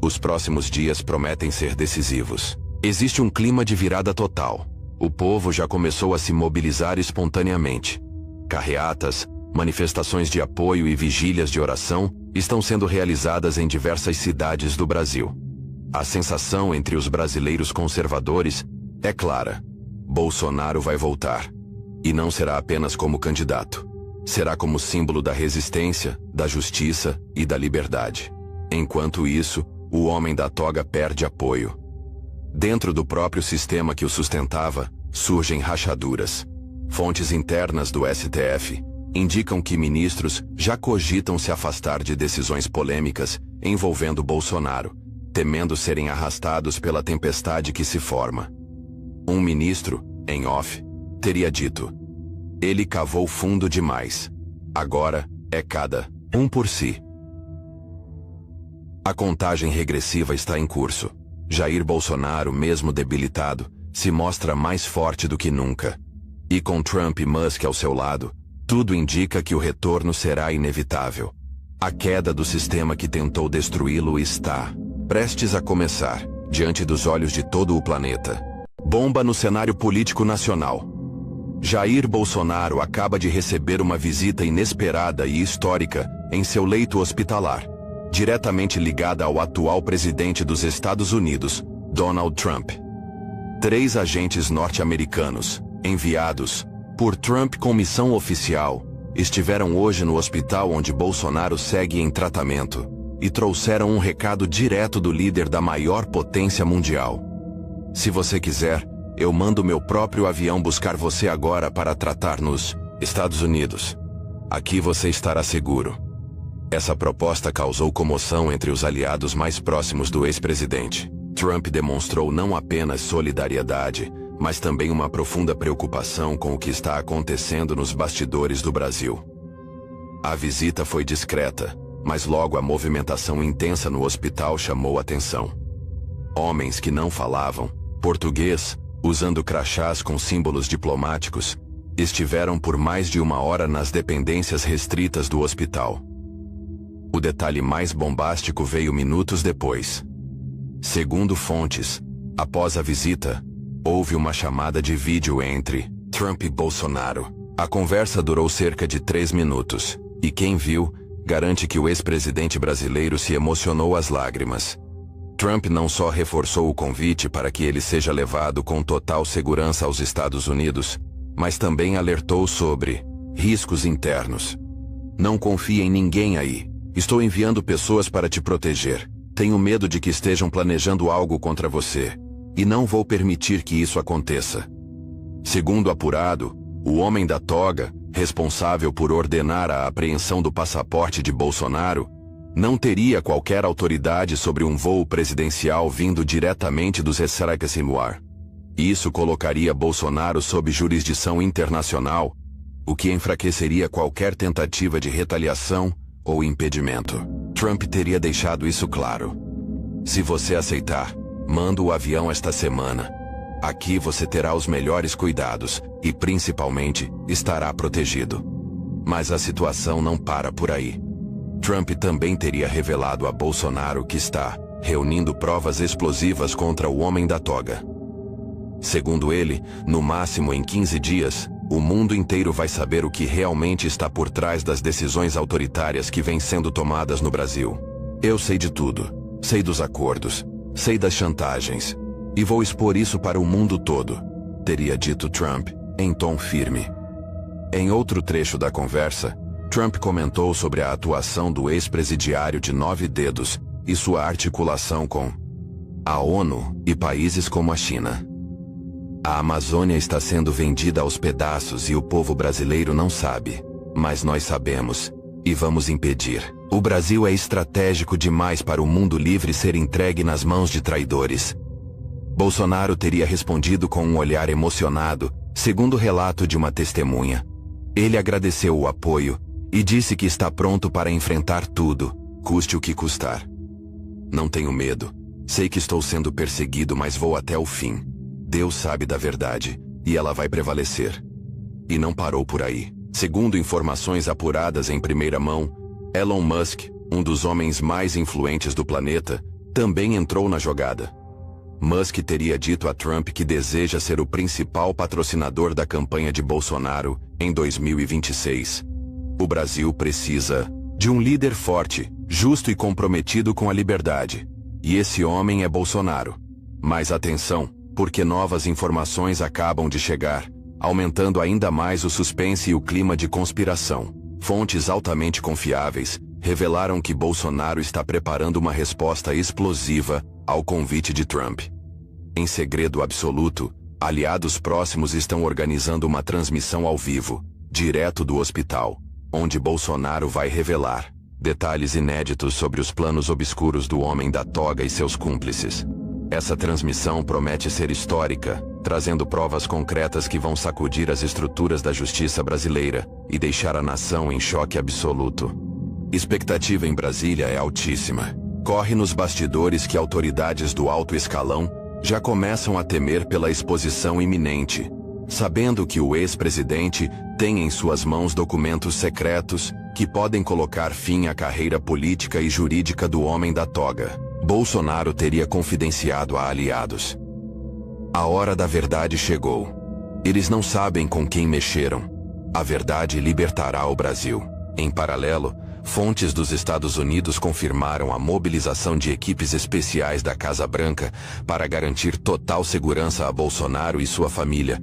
Os próximos dias prometem ser decisivos. Existe um clima de virada total. O povo já começou a se mobilizar espontaneamente. Carreatas, manifestações de apoio e vigílias de oração estão sendo realizadas em diversas cidades do Brasil. A sensação entre os brasileiros conservadores é clara: Bolsonaro vai voltar. E não será apenas como candidato. Será como símbolo da resistência, da justiça e da liberdade. Enquanto isso, o homem da toga perde apoio. Dentro do próprio sistema que o sustentava, surgem rachaduras. Fontes internas do STF indicam que ministros já cogitam se afastar de decisões polêmicas envolvendo Bolsonaro, temendo serem arrastados pela tempestade que se forma. Um ministro, em off, teria dito: "Ele cavou fundo demais. Agora é cada um por si." A contagem regressiva está em curso. Jair Bolsonaro, mesmo debilitado, se mostra mais forte do que nunca. E com Trump e Musk ao seu lado, tudo indica que o retorno será inevitável. A queda do sistema que tentou destruí-lo está prestes a começar, diante dos olhos de todo o planeta. Bomba no cenário político nacional. Jair Bolsonaro acaba de receber uma visita inesperada e histórica em seu leito hospitalar, diretamente ligada ao atual presidente dos Estados Unidos, Donald Trump. 3 agentes norte-americanos, enviados por Trump com missão oficial, estiveram hoje no hospital onde Bolsonaro segue em tratamento e trouxeram um recado direto do líder da maior potência mundial. Se você quiser, eu mando meu próprio avião buscar você agora para tratar nos Estados Unidos. Aqui você estará seguro. Essa proposta causou comoção entre os aliados mais próximos do ex-presidente. Trump demonstrou não apenas solidariedade, mas também uma profunda preocupação com o que está acontecendo nos bastidores do Brasil. A visita foi discreta, mas logo a movimentação intensa no hospital chamou atenção. Homens que não falavam português, usando crachás com símbolos diplomáticos, estiveram por mais de 1 hora nas dependências restritas do hospital. O detalhe mais bombástico veio minutos depois. Segundo fontes, após a visita, houve uma chamada de vídeo entre Trump e Bolsonaro. A conversa durou cerca de 3 minutos, e quem viu, garante que o ex-presidente brasileiro se emocionou às lágrimas. Trump não só reforçou o convite para que ele seja levado com total segurança aos Estados Unidos, mas também alertou sobre riscos internos. Não confie em ninguém aí. Estou enviando pessoas para te proteger. Tenho medo de que estejam planejando algo contra você. E não vou permitir que isso aconteça. Segundo apurado, o homem da toga, responsável por ordenar a apreensão do passaporte de Bolsonaro, não teria qualquer autoridade sobre um voo presidencial vindo diretamente dos Estados Unidos. Isso colocaria Bolsonaro sob jurisdição internacional, o que enfraqueceria qualquer tentativa de retaliação ou impedimento. Trump teria deixado isso claro. Se você aceitar, mando o avião esta semana. Aqui você terá os melhores cuidados e, principalmente, estará protegido. Mas a situação não para por aí. Trump também teria revelado a Bolsonaro que está reunindo provas explosivas contra o homem da toga. Segundo ele, no máximo em 15 dias, o mundo inteiro vai saber o que realmente está por trás das decisões autoritárias que vêm sendo tomadas no Brasil. Eu sei de tudo. Sei dos acordos. Sei das chantagens. E vou expor isso para o mundo todo, teria dito Trump, em tom firme. Em outro trecho da conversa, Trump comentou sobre a atuação do ex-presidiário de 9 dedos e sua articulação com a ONU e países como a China. A Amazônia está sendo vendida aos pedaços e o povo brasileiro não sabe, mas nós sabemos, e vamos impedir. O Brasil é estratégico demais para o mundo livre ser entregue nas mãos de traidores. Bolsonaro teria respondido com um olhar emocionado, segundo o relato de uma testemunha. Ele agradeceu o apoio e disse que está pronto para enfrentar tudo, custe o que custar. Não tenho medo. Sei que estou sendo perseguido, mas vou até o fim. Deus sabe da verdade, e ela vai prevalecer. E não parou por aí. Segundo informações apuradas em primeira mão, Elon Musk, um dos homens mais influentes do planeta, também entrou na jogada. Musk teria dito a Trump que deseja ser o principal patrocinador da campanha de Bolsonaro em 2026. O Brasil precisa de um líder forte, justo e comprometido com a liberdade. E esse homem é Bolsonaro. Mas atenção, porque novas informações acabam de chegar, aumentando ainda mais o suspense e o clima de conspiração. Fontes altamente confiáveis revelaram que Bolsonaro está preparando uma resposta explosiva ao convite de Trump. Em segredo absoluto, aliados próximos estão organizando uma transmissão ao vivo, direto do hospital, onde Bolsonaro vai revelar detalhes inéditos sobre os planos obscuros do homem da toga e seus cúmplices. Essa transmissão promete ser histórica, trazendo provas concretas que vão sacudir as estruturas da justiça brasileira e deixar a nação em choque absoluto. Expectativa em Brasília é altíssima. Corre nos bastidores que autoridades do alto escalão já começam a temer pela exposição iminente, sabendo que o ex-presidente tem em suas mãos documentos secretos que podem colocar fim à carreira política e jurídica do homem da toga. Bolsonaro teria confidenciado a aliados. A hora da verdade chegou. Eles não sabem com quem mexeram. A verdade libertará o Brasil. Em paralelo, fontes dos Estados Unidos confirmaram a mobilização de equipes especiais da Casa Branca para garantir total segurança a Bolsonaro e sua família,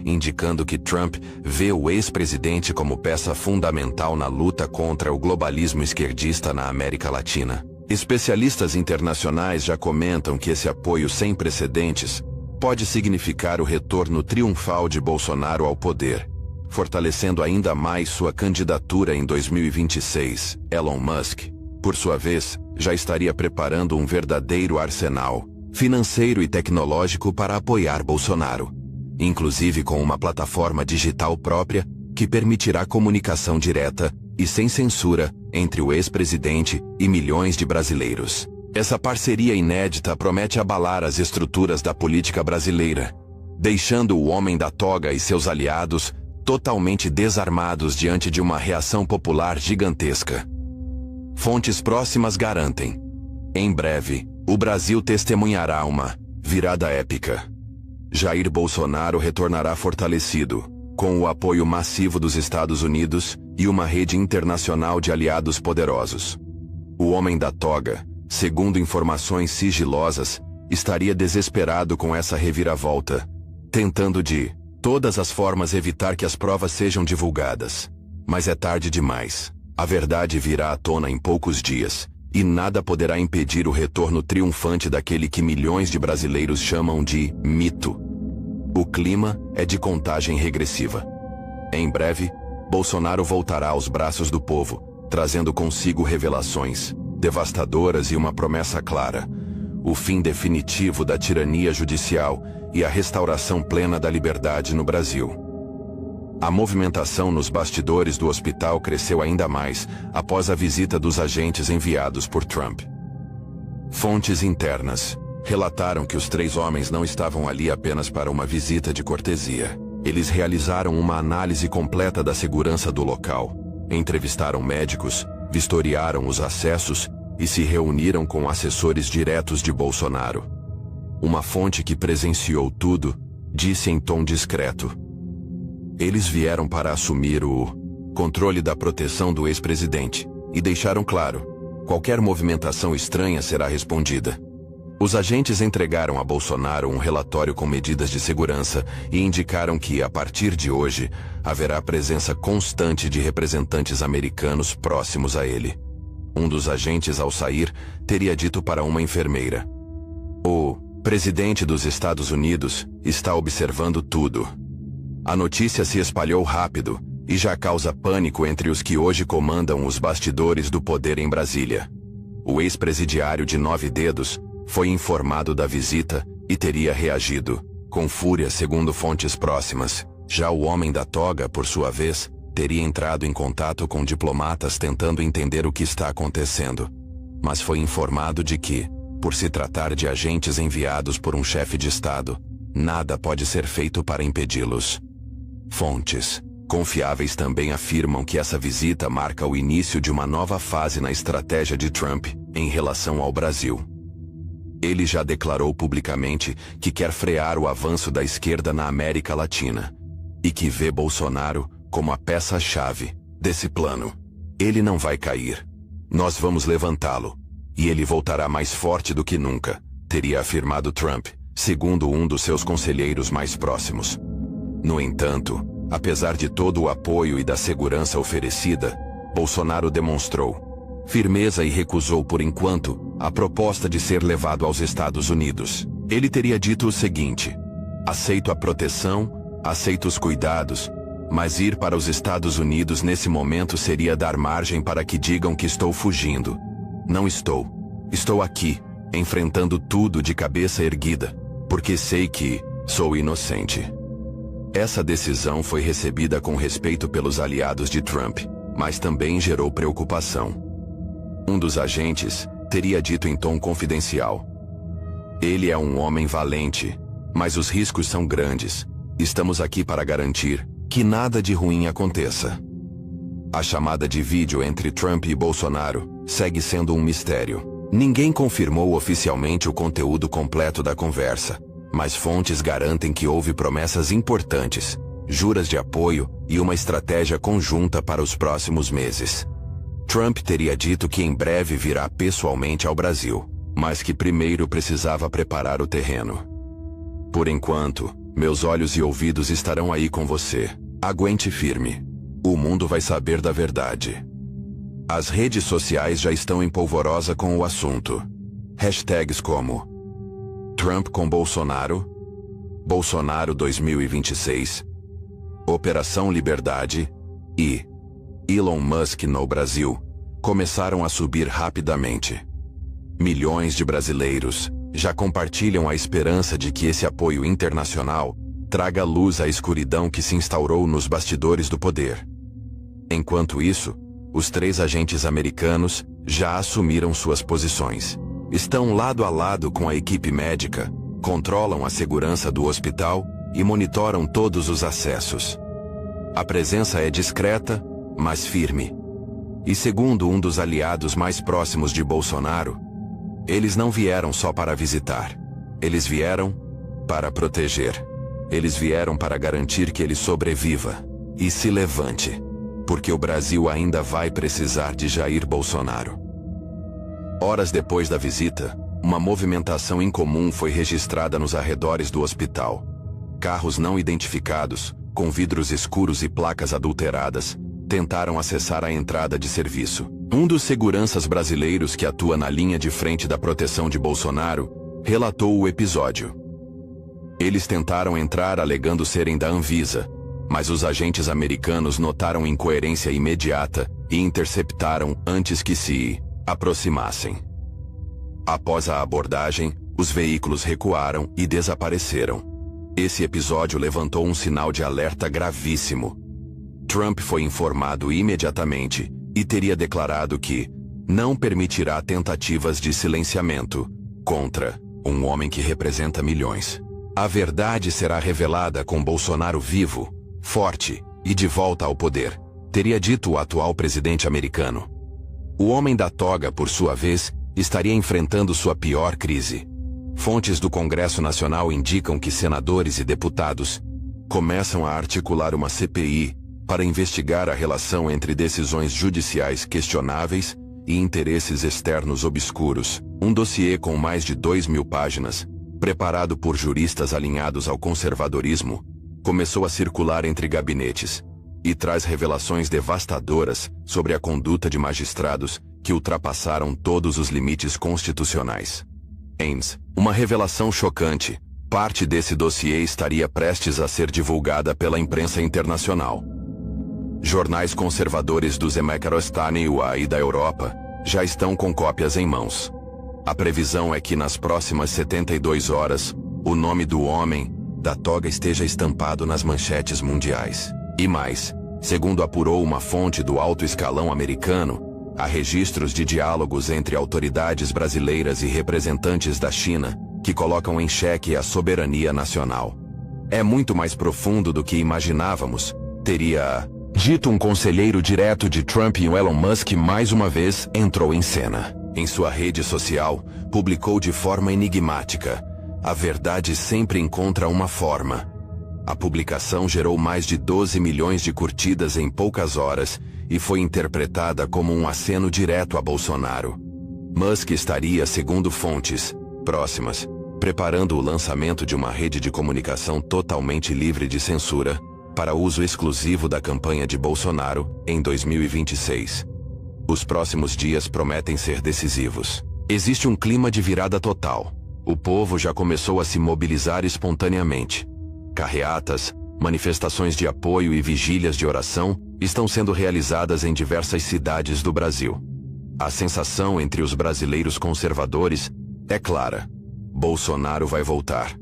indicando que Trump vê o ex-presidente como peça fundamental na luta contra o globalismo esquerdista na América Latina. Especialistas internacionais já comentam que esse apoio sem precedentes pode significar o retorno triunfal de Bolsonaro ao poder, fortalecendo ainda mais sua candidatura em 2026. Elon Musk, por sua vez, já estaria preparando um verdadeiro arsenal financeiro e tecnológico para apoiar Bolsonaro, inclusive com uma plataforma digital própria que permitirá comunicação direta e sem censura entre o ex-presidente e milhões de brasileiros. Essa parceria inédita promete abalar as estruturas da política brasileira, deixando o homem da toga e seus aliados totalmente desarmados diante de uma reação popular gigantesca. Fontes próximas garantem: em breve, o Brasil testemunhará uma virada épica. Jair Bolsonaro retornará fortalecido, com o apoio massivo dos Estados Unidos e uma rede internacional de aliados poderosos. O homem da toga, segundo informações sigilosas, estaria desesperado com essa reviravolta, tentando de todas as formas evitar que as provas sejam divulgadas. Mas é tarde demais. A verdade virá à tona em poucos dias, e nada poderá impedir o retorno triunfante daquele que milhões de brasileiros chamam de mito. O clima é de contagem regressiva. Em breve, Bolsonaro voltará aos braços do povo, trazendo consigo revelações devastadoras e uma promessa clara: o fim definitivo da tirania judicial e a restauração plena da liberdade no Brasil. A movimentação nos bastidores do hospital cresceu ainda mais após a visita dos agentes enviados por Trump. Fontes internas relataram que os 3 homens não estavam ali apenas para uma visita de cortesia. Eles realizaram uma análise completa da segurança do local, entrevistaram médicos, vistoriaram os acessos e se reuniram com assessores diretos de Bolsonaro. Uma fonte que presenciou tudo disse em tom discreto: eles vieram para assumir o controle da proteção do ex-presidente e deixaram claro: qualquer movimentação estranha será respondida. Os agentes entregaram a Bolsonaro um relatório com medidas de segurança e indicaram que, a partir de hoje, haverá presença constante de representantes americanos próximos a ele. Um dos agentes, ao sair, teria dito para uma enfermeira: o presidente dos Estados Unidos está observando tudo. A notícia se espalhou rápido e já causa pânico entre os que hoje comandam os bastidores do poder em Brasília. O ex-presidiário de 9 dedos foi informado da visita e teria reagido com fúria, segundo fontes próximas. Já o homem da toga, por sua vez, teria entrado em contato com diplomatas tentando entender o que está acontecendo, mas foi informado de que, por se tratar de agentes enviados por um chefe de Estado, nada pode ser feito para impedi-los. Fontes confiáveis também afirmam que essa visita marca o início de uma nova fase na estratégia de Trump em relação ao Brasil. Ele já declarou publicamente que quer frear o avanço da esquerda na América Latina e que vê Bolsonaro como a peça-chave desse plano. Ele não vai cair. Nós vamos levantá-lo, e ele voltará mais forte do que nunca, teria afirmado Trump, segundo um dos seus conselheiros mais próximos. No entanto, apesar de todo o apoio e da segurança oferecida, Bolsonaro demonstrou firmeza e recusou por enquanto a proposta de ser levado aos Estados Unidos. Ele teria dito o seguinte: aceito a proteção, aceito os cuidados, mas ir para os Estados Unidos nesse momento seria dar margem para que digam que estou fugindo. Não estou. Estou aqui, enfrentando tudo de cabeça erguida, porque sei que sou inocente. Essa decisão foi recebida com respeito pelos aliados de Trump, mas também gerou preocupação. Um dos agentes teria dito em tom confidencial: ele é um homem valente, mas os riscos são grandes. Estamos aqui para garantir que nada de ruim aconteça. A chamada de vídeo entre Trump e Bolsonaro segue sendo um mistério. Ninguém confirmou oficialmente o conteúdo completo da conversa, mas fontes garantem que houve promessas importantes, juras de apoio e uma estratégia conjunta para os próximos meses. Trump teria dito que em breve virá pessoalmente ao Brasil, mas que primeiro precisava preparar o terreno. Por enquanto, Meus olhos e ouvidos estarão aí com você. Aguente firme. O mundo vai saber da verdade. As redes sociais já estão em polvorosa com o assunto. Hashtags como Trump com Bolsonaro, Bolsonaro 2026, Operação Liberdade e Elon Musk no Brasil começaram a subir rapidamente. Milhões de brasileiros já compartilham a esperança de que esse apoio internacional traga luz à escuridão que se instaurou nos bastidores do poder. Enquanto isso, os 3 agentes americanos já assumiram suas posições. Estão lado a lado com a equipe médica, controlam a segurança do hospital e monitoram todos os acessos. A presença é discreta, mas firme. E segundo um dos aliados mais próximos de Bolsonaro, eles não vieram só para visitar. Eles vieram para proteger. Eles vieram para garantir que ele sobreviva e se levante, porque o Brasil ainda vai precisar de Jair Bolsonaro. Horas depois da visita, uma movimentação incomum foi registrada nos arredores do hospital. Carros não identificados, com vidros escuros e placas adulteradas, tentaram acessar a entrada de serviço. Um dos seguranças brasileiros que atua na linha de frente da proteção de Bolsonaro relatou o episódio. Eles tentaram entrar alegando serem da Anvisa, mas os agentes americanos notaram incoerência imediata e interceptaram antes que se aproximassem. Após a abordagem, os veículos recuaram e desapareceram. Esse episódio levantou um sinal de alerta gravíssimo. Trump foi informado imediatamente e teria declarado que não permitirá tentativas de silenciamento contra um homem que representa milhões. A verdade será revelada com Bolsonaro vivo, forte e de volta ao poder, teria dito o atual presidente americano. O homem da toga, por sua vez, estaria enfrentando sua pior crise. Fontes do Congresso Nacional indicam que senadores e deputados começam a articular uma CPI para investigar a relação entre decisões judiciais questionáveis e interesses externos obscuros. Um dossiê com mais de 2.000 páginas, preparado por juristas alinhados ao conservadorismo, começou a circular entre gabinetes e traz revelações devastadoras sobre a conduta de magistrados que ultrapassaram todos os limites constitucionais. Eis uma revelação chocante. Parte desse dossiê estaria prestes a ser divulgada pela imprensa internacional. Jornais conservadores do Zemecklerstein e da Europa já estão com cópias em mãos. A previsão é que nas próximas 72 horas, o nome do homem da toga esteja estampado nas manchetes mundiais. E mais, segundo apurou uma fonte do alto escalão americano, há registros de diálogos entre autoridades brasileiras e representantes da China que colocam em xeque a soberania nacional. É muito mais profundo do que imaginávamos, teria dito um conselheiro direto de Trump. E o Elon Musk mais uma vez entrou em cena. Em sua rede social, publicou de forma enigmática: a verdade sempre encontra uma forma. A publicação gerou mais de 12 milhões de curtidas em poucas horas e foi interpretada como um aceno direto a Bolsonaro. Musk estaria, segundo fontes próximas, preparando o lançamento de uma rede de comunicação totalmente livre de censura para uso exclusivo da campanha de Bolsonaro em 2026. Os próximos dias prometem ser decisivos. Existe um clima de virada total. O povo já começou a se mobilizar espontaneamente. Carreatas, manifestações de apoio e vigílias de oração estão sendo realizadas em diversas cidades do Brasil. A sensação entre os brasileiros conservadores é clara: Bolsonaro vai voltar.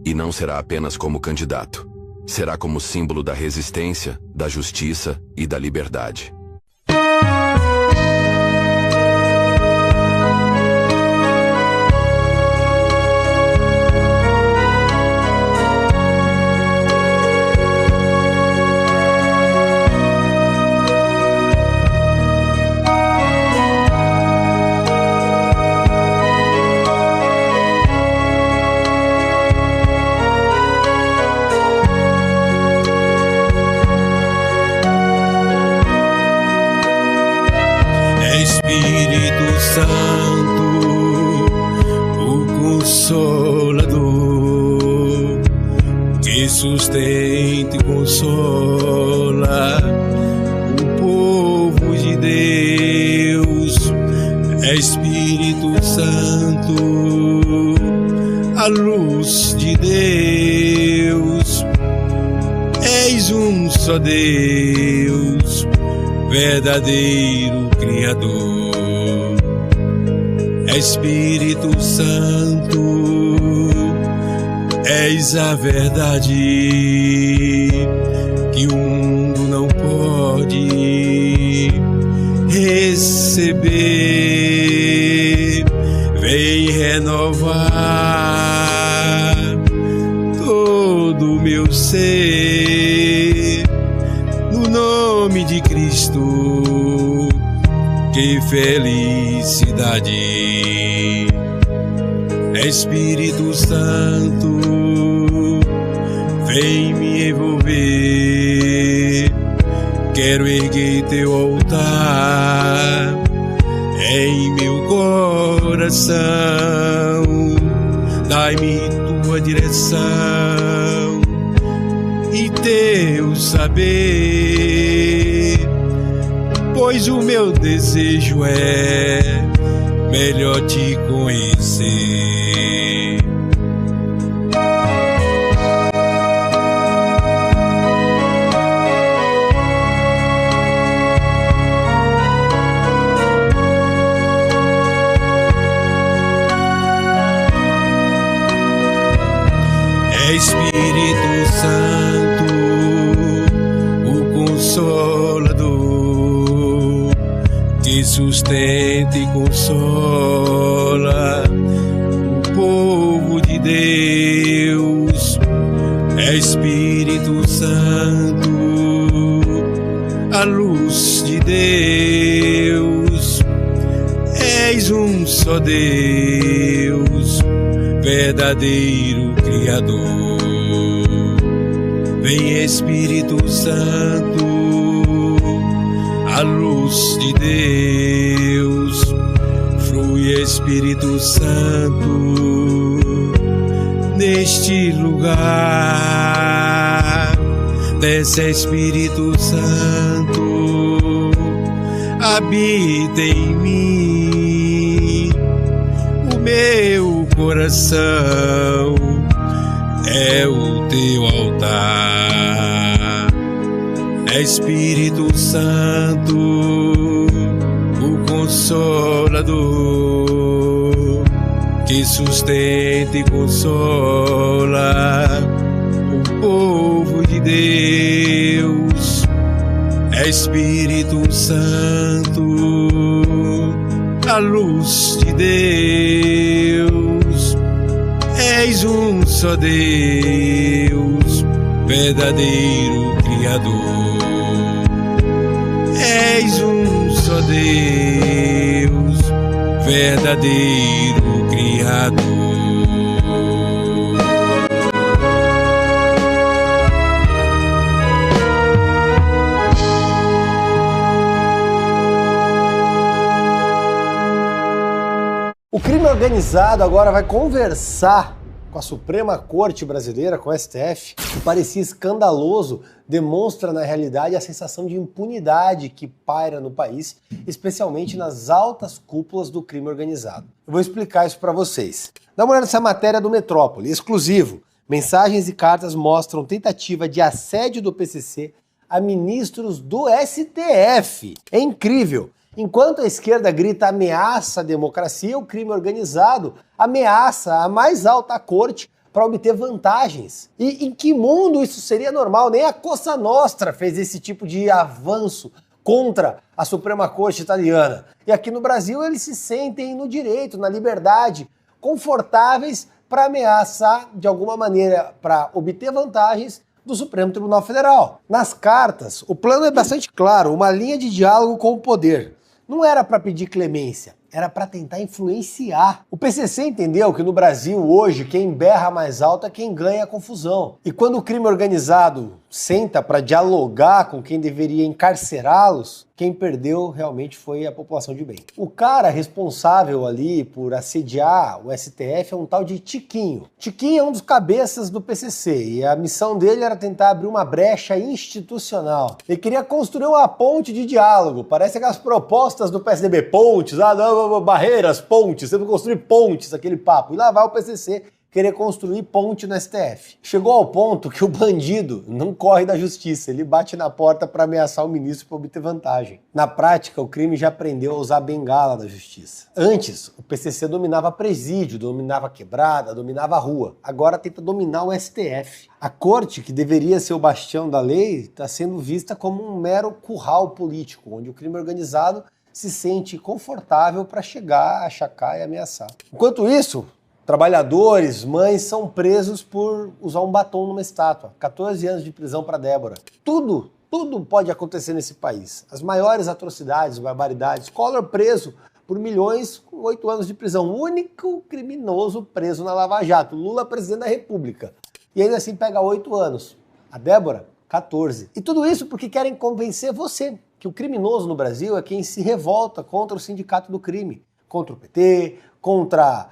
E não será apenas como candidato. Será como símbolo da resistência, da justiça e da liberdade. sustenta e consola o povo de Deus. É Espírito Santo, a luz de Deus. És um só Deus, verdadeiro Criador. É Espírito Santo, és a verdade que o mundo não pode receber. Vem renovar todo o meu ser, no nome de Cristo. Que felicidade! É Espírito Santo, vem me envolver. Quero erguer teu altar em meu coração. Dai-me tua direção e teu saber, pois o meu desejo é melhor te conhecer. É Espírito Santo, o Consolador, que sustenta e consola o povo de Deus. É Espírito Santo, a luz de Deus. És um só Deus, verdadeiro Criador. Vem Espírito Santo, a luz de Deus. Flui Espírito Santo neste lugar. Desce Espírito Santo, habita em mim. O meu coração é o teu altar. É Espírito Santo, o Consolador, que sustenta e consola o povo de Deus. É Espírito Santo, a luz de Deus. És um só Deus, verdadeiro Criador. És um só Deus, verdadeiro Criador. O crime organizado agora vai conversar com a Suprema Corte Brasileira, com o STF, que parecia escandaloso, demonstra na realidade a sensação de impunidade que paira no país, especialmente nas altas cúpulas do crime organizado. Eu vou explicar isso para vocês. Dá uma olhada nessa matéria do Metrópole, exclusivo. Mensagens e cartas mostram tentativa de assédio do PCC a ministros do STF. É incrível! Enquanto a esquerda grita ameaça à democracia, o crime organizado ameaça a mais alta corte para obter vantagens. E em que mundo isso seria normal? Nem a Cosa Nostra fez esse tipo de avanço contra a Suprema Corte italiana. E aqui no Brasil eles se sentem no direito, na liberdade, confortáveis para ameaçar de alguma maneira, para obter vantagens do Supremo Tribunal Federal. Nas cartas, o plano é bastante claro, uma linha de diálogo com o poder. Não era para pedir clemência, era para tentar influenciar. O PCC entendeu que no Brasil hoje quem berra mais alto é quem ganha a confusão. E quando o crime organizado senta para dialogar com quem deveria encarcerá-los, quem perdeu realmente foi a população de bem. O cara responsável ali por assediar o STF é um tal de Tiquinho. Tiquinho é um dos cabeças do PCC e a missão dele era tentar abrir uma brecha institucional. Ele queria construir uma ponte de diálogo, parece aquelas propostas do PSDB, pontes, barreiras, pontes, temos que construir pontes, aquele papo. E lá vai o PCC querer construir ponte no STF. Chegou ao ponto que o bandido não corre da justiça, ele bate na porta para ameaçar o ministro para obter vantagem. Na prática, o crime já aprendeu a usar a bengala da justiça. Antes, o PCC dominava presídio, dominava quebrada, dominava a rua. Agora tenta dominar o STF. A corte, que deveria ser o bastião da lei, está sendo vista como um mero curral político, onde o crime organizado se sente confortável para chegar, achacar e ameaçar. Enquanto isso, trabalhadores, mães são presos por usar um batom numa estátua. 14 anos de prisão para Débora. Tudo pode acontecer nesse país. As maiores atrocidades, barbaridades. Collor preso por milhões com 8 anos de prisão. O único criminoso preso na Lava Jato. Lula, presidente da República. E ainda assim pega 8 anos. A Débora, 14. E tudo isso porque querem convencer você que o criminoso no Brasil é quem se revolta contra o sindicato do crime. Contra o PT, contra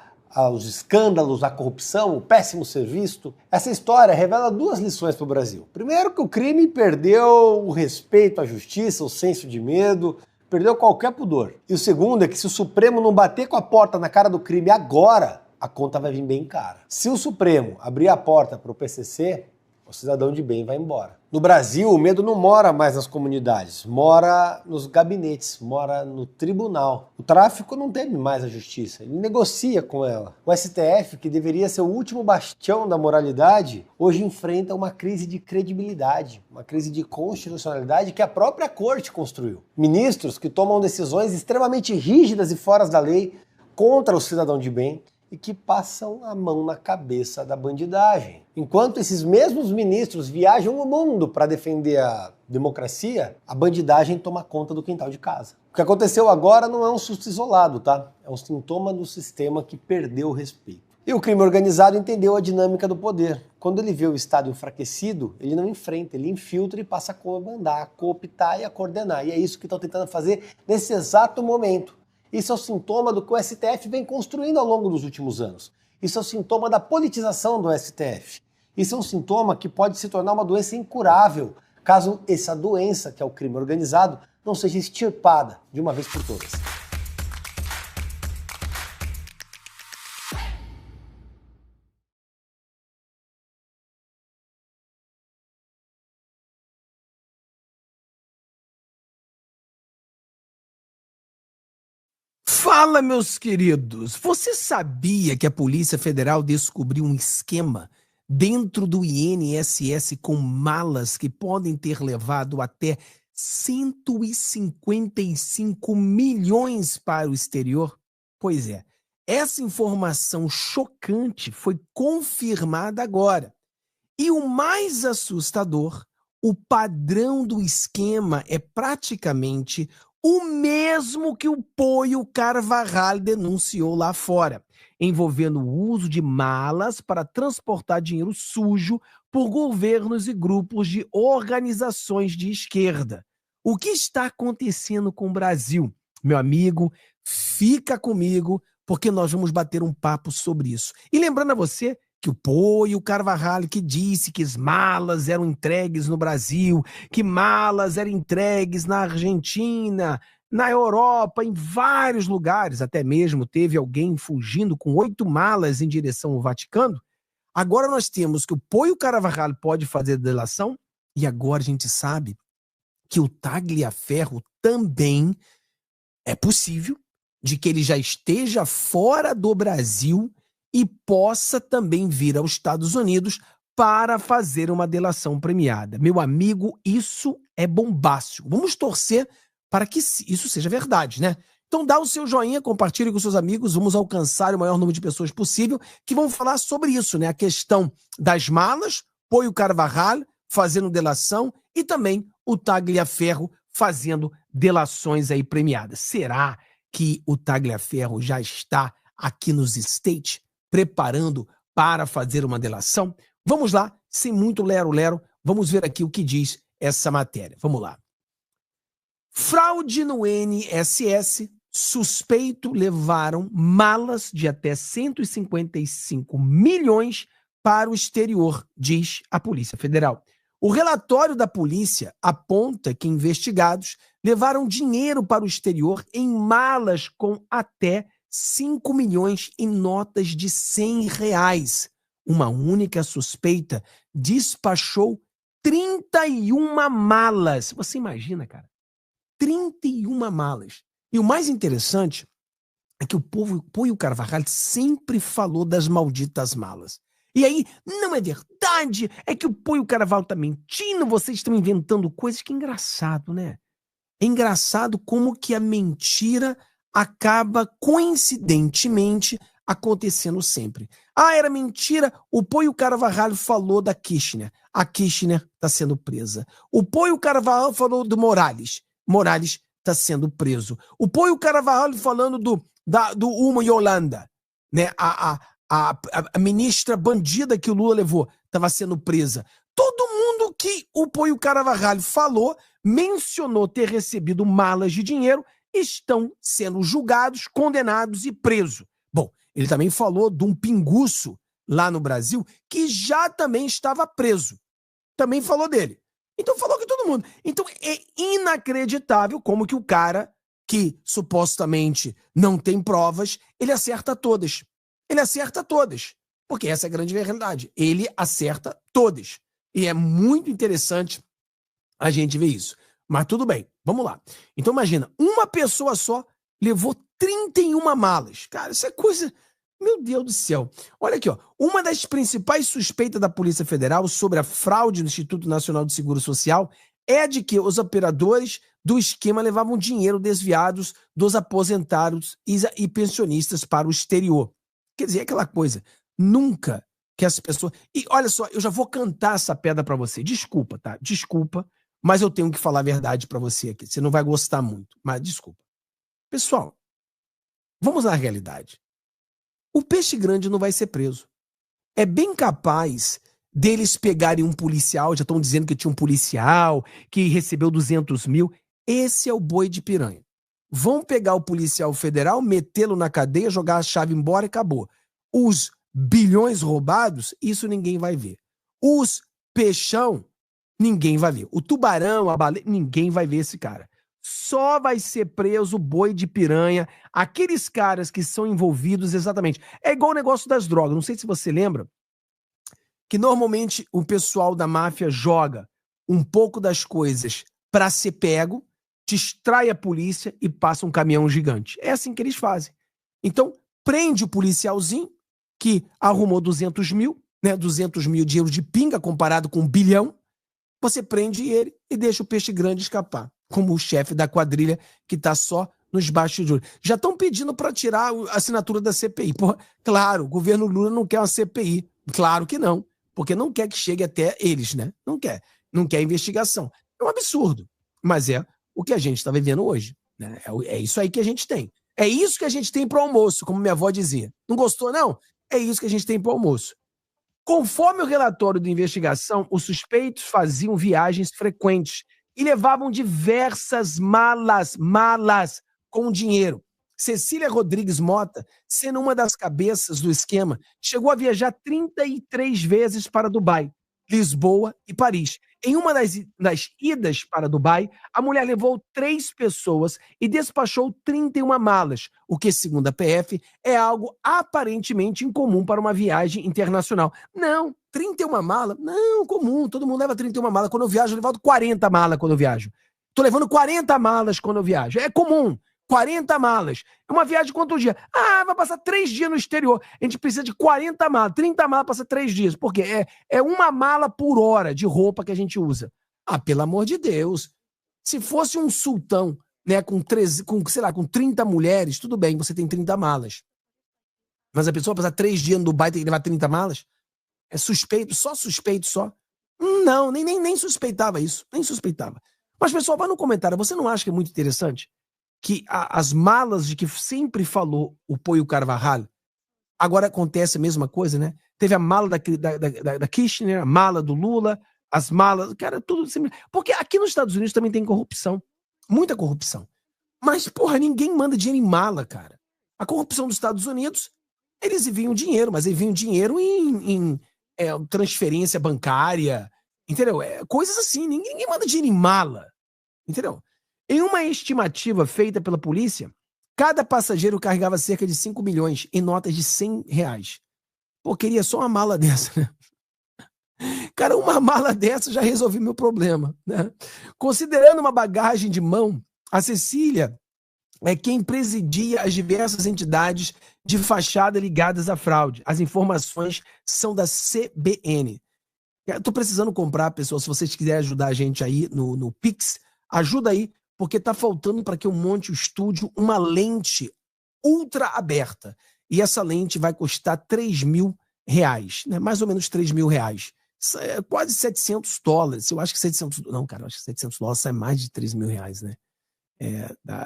os escândalos, a corrupção, o péssimo serviço. Essa história revela 2 lições para o Brasil. Primeiro, que o crime perdeu o respeito à justiça, o senso de medo, perdeu qualquer pudor. E o segundo é que se o Supremo não bater com a porta na cara do crime agora, a conta vai vir bem cara. Se o Supremo abrir a porta para o PCC, o cidadão de bem vai embora. No Brasil, o medo não mora mais nas comunidades, mora nos gabinetes, mora no tribunal. O tráfico não teme mais a justiça, ele negocia com ela. O STF, que deveria ser o último bastião da moralidade, hoje enfrenta uma crise de credibilidade, uma crise de constitucionalidade que a própria corte construiu. Ministros que tomam decisões extremamente rígidas e fora da lei contra o cidadão de bem, e que passam a mão na cabeça da bandidagem. Enquanto esses mesmos ministros viajam o mundo para defender a democracia, a bandidagem toma conta do quintal de casa. O que aconteceu agora não é um susto isolado, tá? É um sintoma do sistema que perdeu o respeito. E o crime organizado entendeu a dinâmica do poder. Quando ele vê o Estado enfraquecido, ele não enfrenta, ele infiltra e passa a comandar, a cooptar e a coordenar. E é isso que estão tentando fazer nesse exato momento. Isso é o sintoma do que o STF vem construindo ao longo dos últimos anos. Isso é o sintoma da politização do STF. Isso é um sintoma que pode se tornar uma doença incurável, caso essa doença, que é o crime organizado, não seja extirpada de uma vez por todas. Fala, meus queridos! Você sabia que a Polícia Federal descobriu um esquema dentro do INSS com malas que podem ter levado até 155 milhões para o exterior? Pois é, essa informação chocante foi confirmada agora. E o mais assustador, o padrão do esquema é praticamente o mesmo que o Poio Carvajal denunciou lá fora, envolvendo o uso de malas para transportar dinheiro sujo por governos e grupos de organizações de esquerda. O que está acontecendo com o Brasil? Meu amigo, fica comigo, porque nós vamos bater um papo sobre isso. E lembrando a você que o Poio Carvajal que disse que as malas eram entregues no Brasil, que malas eram entregues na Argentina, na Europa, em vários lugares, até mesmo teve alguém fugindo com 8 malas em direção ao Vaticano. Agora nós temos que o Poio Carvajal pode fazer delação e agora a gente sabe que o Tagliaferro também é possível de que ele já esteja fora do Brasil e possa também vir aos Estados Unidos para fazer uma delação premiada. Meu amigo, isso é bombástico. Vamos torcer para que isso seja verdade, né? Então dá o seu joinha, compartilhe com seus amigos, vamos alcançar o maior número de pessoas possível que vão falar sobre isso, né? A questão das malas, Poio Carvajal fazendo delação e também o Tagliaferro fazendo delações aí premiadas. Será que o Tagliaferro já está aqui nos States preparando para fazer uma delação? Vamos lá, sem muito lero-lero, Vamos ver aqui o que diz essa matéria. Vamos lá. Fraude no INSS, suspeito levaram malas de até 155 milhões para o exterior, diz a Polícia Federal. O relatório da polícia aponta que investigados levaram dinheiro para o exterior em malas com até 5 milhões em notas de R$100. Uma única suspeita despachou 31 malas. Você imagina, cara? 31 malas. E o mais interessante é que o Poio Carvalho sempre falou das malditas malas. E aí, não é verdade, é que o Poio Carvalho tá mentindo, vocês estão inventando coisas. Que engraçado, né? É engraçado como que a mentira acaba coincidentemente acontecendo sempre. Ah, era mentira, o Poio Carvalho falou da Kirchner. A Kirchner está sendo presa. O Poio Carvalho falou do Morales. Morales está sendo preso. O Poio Carvalho falando do Uma Yolanda, né? A ministra bandida que o Lula levou estava sendo presa. Todo mundo que o Poio Carvalho falou, mencionou ter recebido malas de dinheiro, estão sendo julgados, condenados e presos. Bom, ele também falou de um pinguço lá no Brasil que já também estava preso. Também falou dele. Então falou que todo mundo. Então é inacreditável como que o cara que supostamente não tem provas, ele acerta todas. Ele acerta todas. Porque essa é a grande verdade. Ele acerta todas. E é muito interessante a gente ver isso. Mas tudo bem, vamos lá. Então imagina, uma pessoa só levou 31 malas. Cara, isso é coisa... Meu Deus do céu. Olha aqui, ó. Uma das principais suspeitas da Polícia Federal sobre a fraude no Instituto Nacional do Seguro Social é a de que os operadores do esquema levavam dinheiro desviados dos aposentados e pensionistas para o exterior. Quer dizer, é aquela coisa, nunca que as pessoas... E olha só, eu já vou cantar essa pedra pra você. Desculpa, tá? Desculpa, mas eu tenho que falar a verdade pra você aqui. Você não vai gostar muito, mas desculpa. Pessoal, vamos na realidade. O peixe grande não vai ser preso. É bem capaz deles pegarem um policial, já estão dizendo que tinha um policial que recebeu 200 mil. Esse é o boi de piranha. Vão pegar o policial federal, metê-lo na cadeia, jogar a chave embora e acabou. Os bilhões roubados, isso ninguém vai ver. Os peixão, ninguém vai ver. O tubarão, a baleia, ninguém vai ver esse cara. Só vai ser preso o boi de piranha, aqueles caras que são envolvidos exatamente. É igual o negócio das drogas. Não sei se você lembra que normalmente o pessoal da máfia joga um pouco das coisas para ser pego, distrai a polícia e passa um caminhão gigante. É assim que eles fazem. Então, prende o policialzinho que arrumou 200 mil, né, 200 mil de euros de pinga comparado com 1 bilhão. Você prende ele e deixa o peixe grande escapar, como o chefe da quadrilha que está só nos bastidores. Já estão pedindo para tirar a assinatura da CPI. Porra, claro, o governo Lula não quer uma CPI. Claro que não, porque não quer que chegue até eles, né? Não quer. Não quer investigação. É um absurdo, mas é o que a gente está vivendo hoje, né? É isso aí que a gente tem. É isso que a gente tem para o almoço, como minha avó dizia. Não gostou, não? É isso que a gente tem para o almoço. Conforme o relatório de investigação, os suspeitos faziam viagens frequentes e levavam diversas malas com dinheiro. Cecília Rodrigues Mota, sendo uma das cabeças do esquema, chegou a viajar 33 vezes para Dubai, Lisboa e Paris. Em uma das idas para Dubai, a mulher levou 3 pessoas e despachou 31 malas, o que, segundo a PF, é algo aparentemente incomum para uma viagem internacional. Não, 31 malas? Não, comum, todo mundo leva 31 malas. Quando eu viajo, eu levo 40 malas quando eu viajo. Estou levando 40 malas quando eu viajo. É comum. 40 malas. É uma viagem de quantos dias? Ah, vai passar 3 dias no exterior. A gente precisa de 40 malas. 30 malas passa 3 dias. Por quê? É uma mala por hora de roupa que a gente usa. Ah, pelo amor de Deus. Se fosse um sultão, né, com 30 mulheres, tudo bem, você tem 30 malas. Mas a pessoa passar 3 dias no Dubai tem que levar 30 malas? É suspeito, só suspeito, só? Não, nem suspeitava isso. Nem suspeitava. Mas, pessoal, vai no comentário. Você não acha que é muito interessante que as malas de que sempre falou o Poio Carvalho, agora acontece a mesma coisa, né? Teve a mala da Kirchner, a mala do Lula, as malas, cara, tudo... Porque aqui nos Estados Unidos também tem corrupção, muita corrupção. Mas, porra, ninguém manda dinheiro em mala, cara. A corrupção dos Estados Unidos, eles enviam dinheiro, mas enviam dinheiro em transferência bancária, entendeu? Coisas assim, ninguém manda dinheiro em mala, entendeu? Em uma estimativa feita pela polícia, cada passageiro carregava cerca de 5 milhões em notas de R$100. Pô, queria só uma mala dessa, né? Cara, uma mala dessa já resolveu meu problema, né? Considerando uma bagagem de mão, a Cecília é quem presidia as diversas entidades de fachada ligadas à fraude. As informações são da CBN. Eu tô precisando comprar, pessoal, se vocês quiserem ajudar a gente aí no Pix, ajuda aí, porque tá faltando para que eu monte o estúdio uma lente ultra aberta. E essa lente vai custar R$3.000, né? Mais ou menos R$3.000. É quase $700. Eu acho que 700... Não, cara, eu acho que $700 sai mais de R$3.000, né?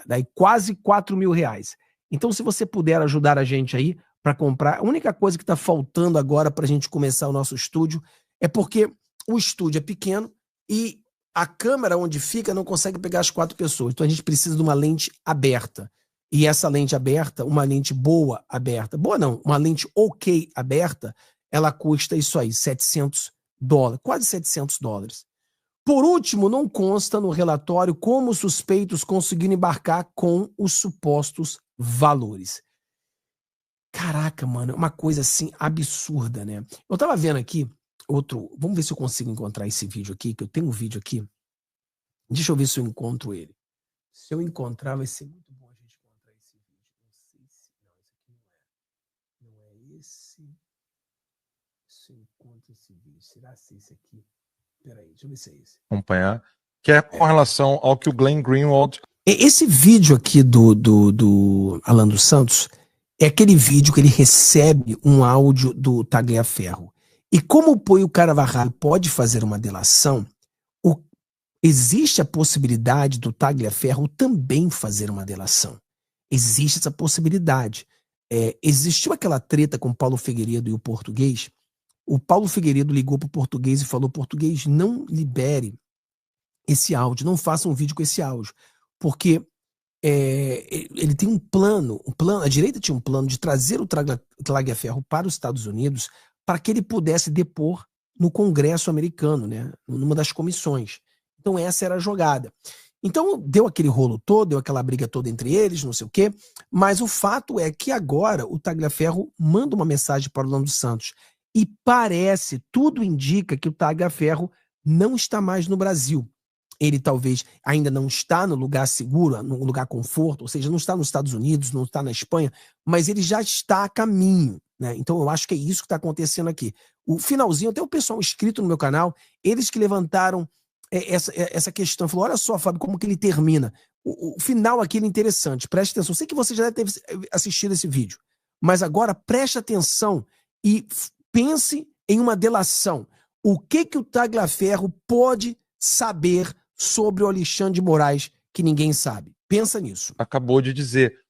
Daí quase R$4.000. Então, se você puder ajudar a gente aí para comprar, a única coisa que está faltando agora para a gente começar o nosso estúdio é porque o estúdio é pequeno e a câmera onde fica não consegue pegar as 4 pessoas. Então, a gente precisa de uma lente aberta. E essa lente aberta, uma lente boa aberta, boa não, uma lente ok aberta, ela custa isso aí, $700, quase $700. Por último, não consta no relatório como os suspeitos conseguiram embarcar com os supostos valores. Caraca, mano, é uma coisa assim absurda, né? Eu tava vendo aqui vamos ver se eu consigo encontrar esse vídeo aqui, que eu tenho um vídeo aqui. Deixa eu ver se eu encontro ele. Se eu encontrar, vai ser muito bom a gente encontrar esse vídeo. Não sei se... Não, esse aqui não é esse. Se eu encontro esse vídeo, será que é esse aqui? Peraí, deixa eu ver se é esse. Acompanhar, que é com relação ao que o Glenn Greenwald... Esse vídeo aqui do Alan dos Santos é aquele vídeo que ele recebe um áudio do Tagliaferro. E como o Poio Carvalho pode fazer uma delação, existe a possibilidade do Tagliaferro também fazer uma delação. Existe essa possibilidade. Existiu aquela treta com o Paulo Figueiredo e o português. O Paulo Figueiredo ligou para o português e falou: português, não libere esse áudio, não faça um vídeo com esse áudio. Porque ele tem um plano, a direita tinha um plano de trazer o Tagliaferro para os Estados Unidos para que ele pudesse depor no Congresso americano, né, numa das comissões. Então essa era a jogada. Então deu aquele rolo todo, deu aquela briga toda entre eles, não sei o quê, mas o fato é que agora o Tagliaferro manda uma mensagem para o Alan dos Santos e tudo indica que o Tagliaferro não está mais no Brasil. Ele talvez ainda não está no lugar seguro, no lugar conforto, ou seja, não está nos Estados Unidos, não está na Espanha, mas ele já está a caminho, né? Então eu acho que é isso que está acontecendo aqui. O finalzinho, até o pessoal inscrito no meu canal, eles que levantaram essa questão, falou: olha só, Fábio, como que ele termina. O final aqui é interessante, preste atenção. Sei que você já deve ter assistido esse vídeo, mas agora preste atenção e pense em uma delação. O que o Tagliaferro pode saber sobre o Alexandre de Moraes que ninguém sabe? Pensa nisso. Acabou de dizer,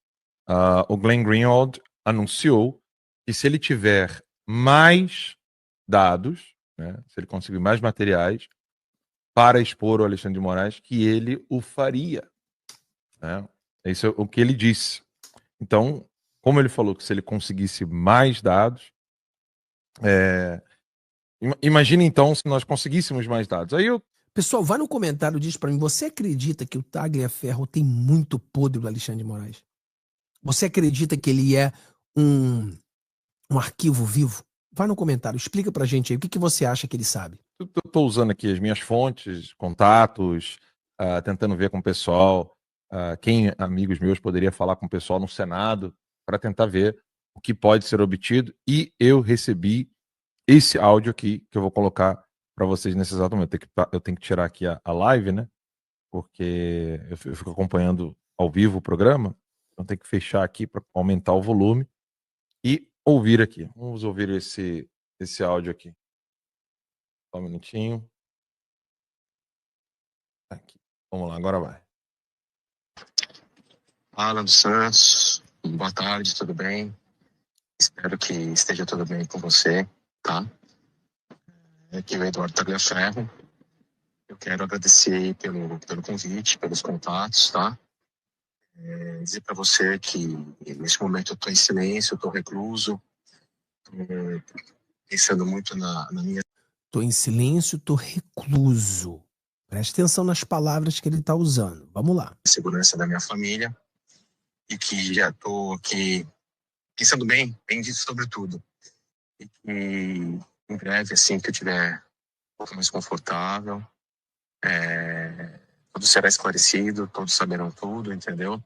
o Glenn Greenwald anunciou que se ele tiver mais dados, né, se ele conseguir mais materiais para expor o Alexandre de Moraes, que ele o faria, né? Isso é o que ele disse. Então, como ele falou que se ele conseguisse mais dados, imagine então se nós conseguíssemos mais dados. Aí Pessoal, vai no comentário e diz pra mim: você acredita que o Tagliaferro tem muito podre do Alexandre de Moraes? Você acredita que ele é um arquivo vivo? Vai no comentário, explica pra gente aí o que você acha que ele sabe. Eu tô usando aqui as minhas fontes, contatos, tentando ver com o pessoal, quem, amigos meus, poderia falar com o pessoal no Senado para tentar ver o que pode ser obtido, e eu recebi esse áudio aqui que eu vou colocar para vocês nesse exato momento. Eu tenho que tirar aqui a live, né? Porque eu fico acompanhando ao vivo o programa, então tem que fechar aqui para aumentar o volume e ouvir aqui. Vamos ouvir esse áudio aqui. Só um minutinho. Aqui. Vamos lá, agora vai. Alan dos Santos, boa tarde, tudo bem? Espero que esteja tudo bem com você, tá? Aqui é o Eduardo Tagliaferro. quero agradecer pelo convite, pelos contatos, tá? Dizer para você que nesse momento eu estou em silêncio, eu estou recluso, estou pensando muito na minha... Tô em silêncio, tô recluso. Preste atenção nas palavras que ele tá usando. Vamos lá. Segurança da minha família e que já tô aqui pensando bem disso sobre tudo. E que em breve, assim que eu tiver um pouco mais confortável, tudo será esclarecido, todos saberão tudo, entendeu?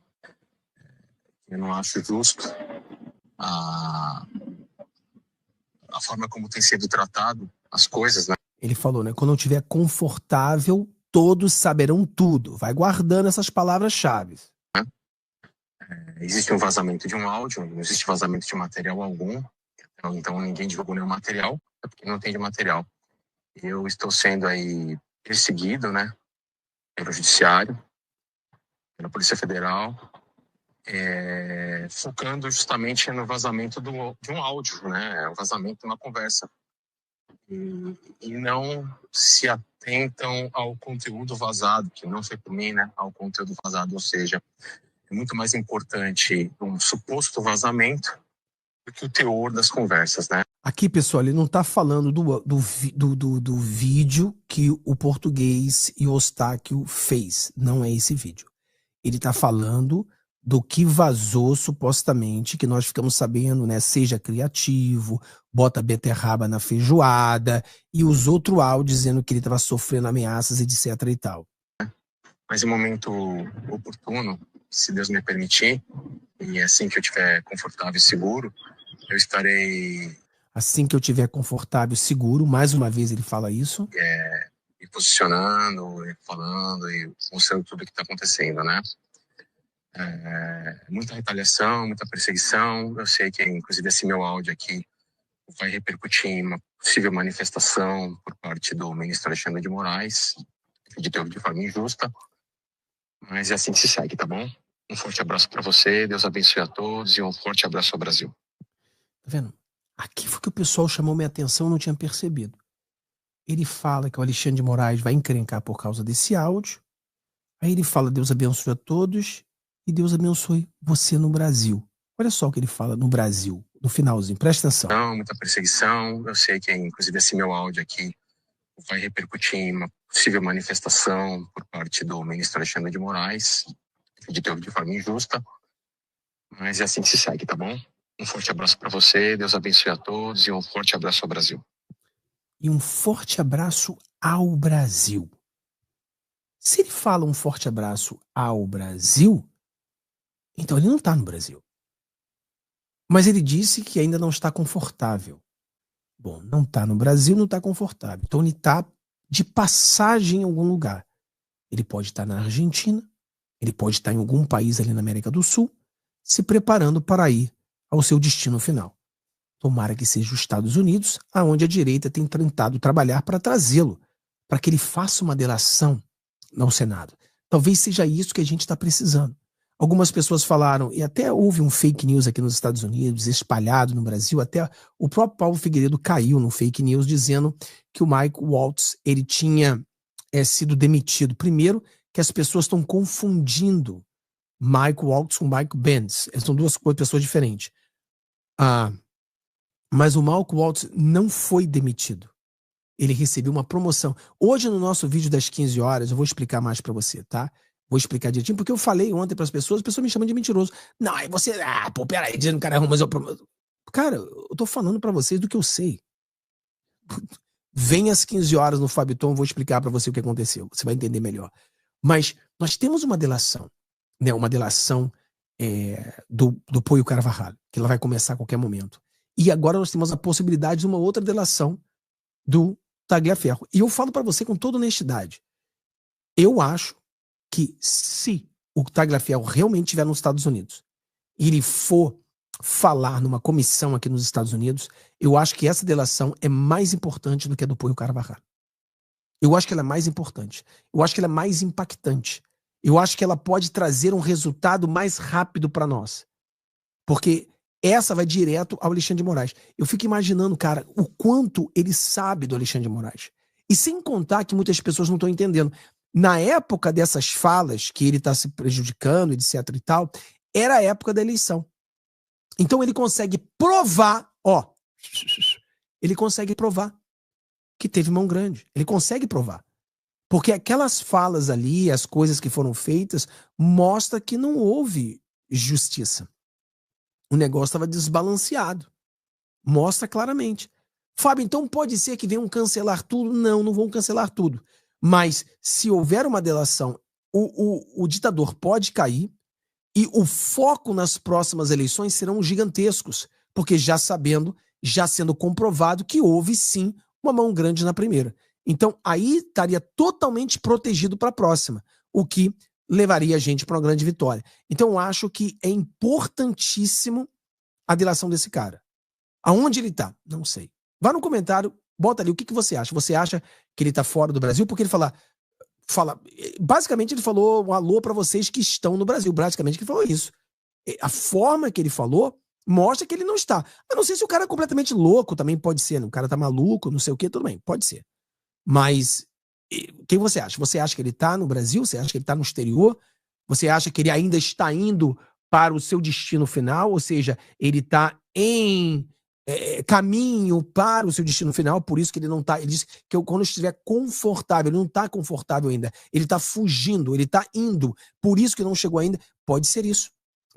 Eu não acho justo a forma como tem sido tratado as coisas, né? Ele falou, né? Quando eu estiver confortável, todos saberão tudo. Vai guardando essas palavras-chave. Existe um vazamento de um áudio, não existe vazamento de material algum. Então ninguém divulgou nenhum material, é porque não tem de material. Eu estou sendo aí perseguido, né? Pelo Judiciário, pela Polícia Federal, focando justamente no vazamento de um áudio, né? O vazamento de uma conversa. E não se atentam ao conteúdo vazado, que não foi por mim, né? Ao conteúdo vazado, ou seja, é muito mais importante um suposto vazamento do que o teor das conversas, né? Aqui, pessoal, ele não tá falando do vídeo que o Português e o Eustáquio fez. Não é esse vídeo. Ele tá falando do que vazou supostamente, que nós ficamos sabendo, né? Seja criativo, bota beterraba na feijoada e os outros áudios dizendo que ele estava sofrendo ameaças, etc e tal. Mas em um momento oportuno, se Deus me permitir, e assim que eu estiver confortável e seguro, eu estarei... Assim que eu estiver confortável e seguro, mais uma vez ele fala isso. Me posicionando, falando e mostrando tudo o que está acontecendo, né? Muita retaliação, muita perseguição. Eu sei que, inclusive, esse meu áudio aqui vai repercutir em uma possível manifestação por parte do ministro Alexandre de Moraes, de forma injusta. Mas é assim que se segue, tá bom? Um forte abraço para você, Deus abençoe a todos e um forte abraço ao Brasil. Tá vendo? Aqui foi que o pessoal chamou minha atenção, eu não tinha percebido. Ele fala que o Alexandre de Moraes vai encrencar por causa desse áudio. Aí ele fala, Deus abençoe a todos e Deus abençoe você no Brasil. Olha só o que ele fala no Brasil, no finalzinho, presta atenção. Não, muita perseguição, eu sei que, inclusive, esse meu áudio aqui vai repercutir em uma possível manifestação por parte do ministro Alexandre de Moraes, de forma injusta. Mas é assim que se segue, tá bom? Um forte abraço para você, Deus abençoe a todos e um forte abraço ao Brasil. E um forte abraço ao Brasil. Se ele fala um forte abraço ao Brasil, então ele não está no Brasil. Mas ele disse que ainda não está confortável. Bom, não está no Brasil, não está confortável. Então ele está de passagem em algum lugar. Ele pode estar na Argentina, ele pode estar em algum país ali na América do Sul, se preparando para ir ao seu destino final. Tomara que seja os Estados Unidos, aonde a direita tem tentado trabalhar para trazê-lo, para que ele faça uma delação no Senado. Talvez seja isso que a gente está precisando. Algumas pessoas falaram, e até houve um fake news aqui nos Estados Unidos, espalhado no Brasil, até o próprio Paulo Figueiredo caiu no fake news dizendo que o Mike Waltz ele tinha sido demitido. Primeiro, que as pessoas estão confundindo Mike Waltz com Mike Pence. São duas pessoas diferentes. Mas o Mike Waltz não foi demitido. Ele recebeu uma promoção. Hoje, no nosso vídeo das 15 horas, eu vou explicar mais para você, tá? Vou explicar direitinho, porque eu falei ontem para as pessoas me chamam de mentiroso. Não, aí você... pô, peraí, dizendo que cara, mas eu... Cara, eu tô falando para vocês do que eu sei. Vem às 15 horas no Fabiton, vou explicar para você o que aconteceu. Você vai entender melhor. Mas nós temos uma delação, né? Uma delação do Poio Carvalho, que ela vai começar a qualquer momento. E agora nós temos a possibilidade de uma outra delação do Tagliaferro. E eu falo para você com toda honestidade. Eu acho que se o Tagliaferro realmente estiver nos Estados Unidos e ele for falar numa comissão aqui nos Estados Unidos, eu acho que essa delação é mais importante do que a do Poio Carvalho. Eu acho que ela é mais importante. Eu acho que ela é mais impactante. Eu acho que ela pode trazer um resultado mais rápido para nós. Porque essa vai direto ao Alexandre de Moraes. Eu fico imaginando, cara, o quanto ele sabe do Alexandre de Moraes. E sem contar que muitas pessoas não estão entendendo. Na época dessas falas, que ele está se prejudicando, etc e tal, era a época da eleição. Então ele consegue provar, ele consegue provar que teve mão grande. Ele consegue provar. Porque aquelas falas ali, as coisas que foram feitas, mostra que não houve justiça. O negócio estava desbalanceado. Mostra claramente. Fábio, então pode ser que venham cancelar tudo? Não vão cancelar tudo. Mas se houver uma delação, o ditador pode cair e o foco nas próximas eleições serão gigantescos, porque já sendo comprovado que houve sim uma mão grande na primeira. Então aí estaria totalmente protegido para a próxima, o que levaria a gente para uma grande vitória. Então eu acho que é importantíssimo a delação desse cara. Aonde ele está? Não sei. Vá no comentário, bota ali o que você acha. Você acha que ele está fora do Brasil? Porque ele fala, basicamente ele falou um alô para vocês que estão no Brasil. Basicamente ele falou isso. A forma que ele falou mostra que ele não está. Eu não sei se o cara é completamente louco, também pode ser. O cara tá maluco, não sei o que, tudo bem, pode ser. Mas quem você acha? Você acha que ele está no Brasil? Você acha que ele está no exterior? Você acha que ele ainda está indo para o seu destino final? Ou seja, ele está em caminho para o seu destino final, por isso que ele não está. Ele disse que quando estiver confortável, ele não está confortável ainda. Ele está fugindo, ele está indo. Por isso que não chegou ainda. Pode ser isso.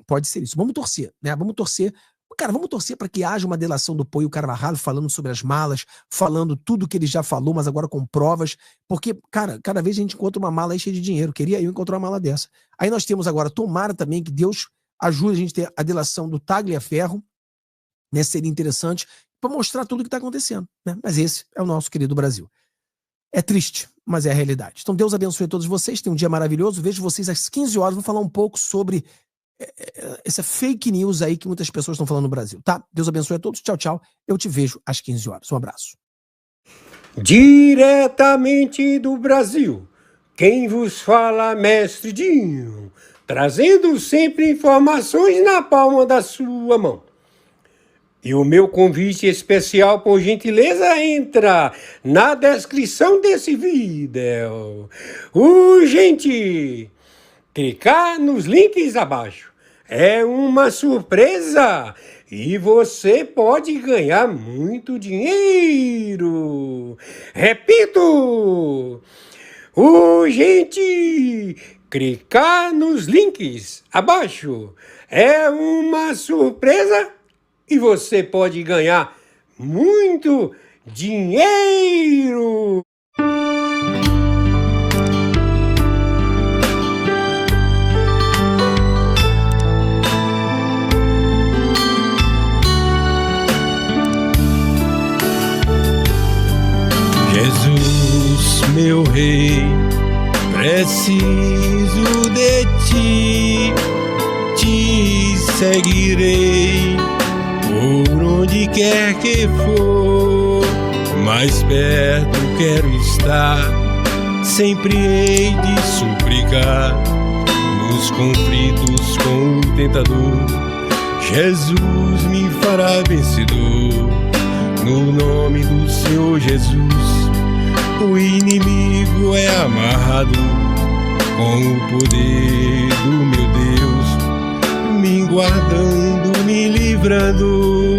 Pode ser isso. Vamos torcer, né? Vamos torcer. Cara, vamos torcer para que haja uma delação do Poio Carvalho falando sobre as malas, falando tudo que ele já falou, mas agora com provas. Porque, cara, cada vez a gente encontra uma mala aí cheia de dinheiro. Queria eu encontrar uma mala dessa. Aí nós temos agora, tomara também que Deus ajude a gente a ter a delação do Tagliaferro, né? Seria interessante para mostrar tudo o que está acontecendo, né? Mas esse é o nosso querido Brasil. É triste, mas é a realidade. Então Deus abençoe a todos vocês. Tenham um dia maravilhoso. Vejo vocês às 15 horas. Vou falar um pouco sobre essa fake news aí que muitas pessoas estão falando no Brasil, tá? Deus abençoe a todos. Tchau, tchau. Eu te vejo às 15 horas. Um abraço. Diretamente do Brasil, quem vos fala, Mestre Dinho, trazendo sempre informações na palma da sua mão. E o meu convite especial, por gentileza, entra na descrição desse vídeo. Urgente! Clicar nos links abaixo. É uma surpresa e você pode ganhar muito dinheiro. Repito! Urgente! Clicar nos links abaixo. É uma surpresa e você pode ganhar muito dinheiro. Jesus, meu rei, preciso de ti, te seguirei por onde quer que for, mais perto quero estar, sempre hei de suplicar, nos conflitos com o tentador, Jesus me fará vencedor, no nome do Senhor Jesus. O inimigo é amarrado com o poder do meu Deus, me guardando, me livrando.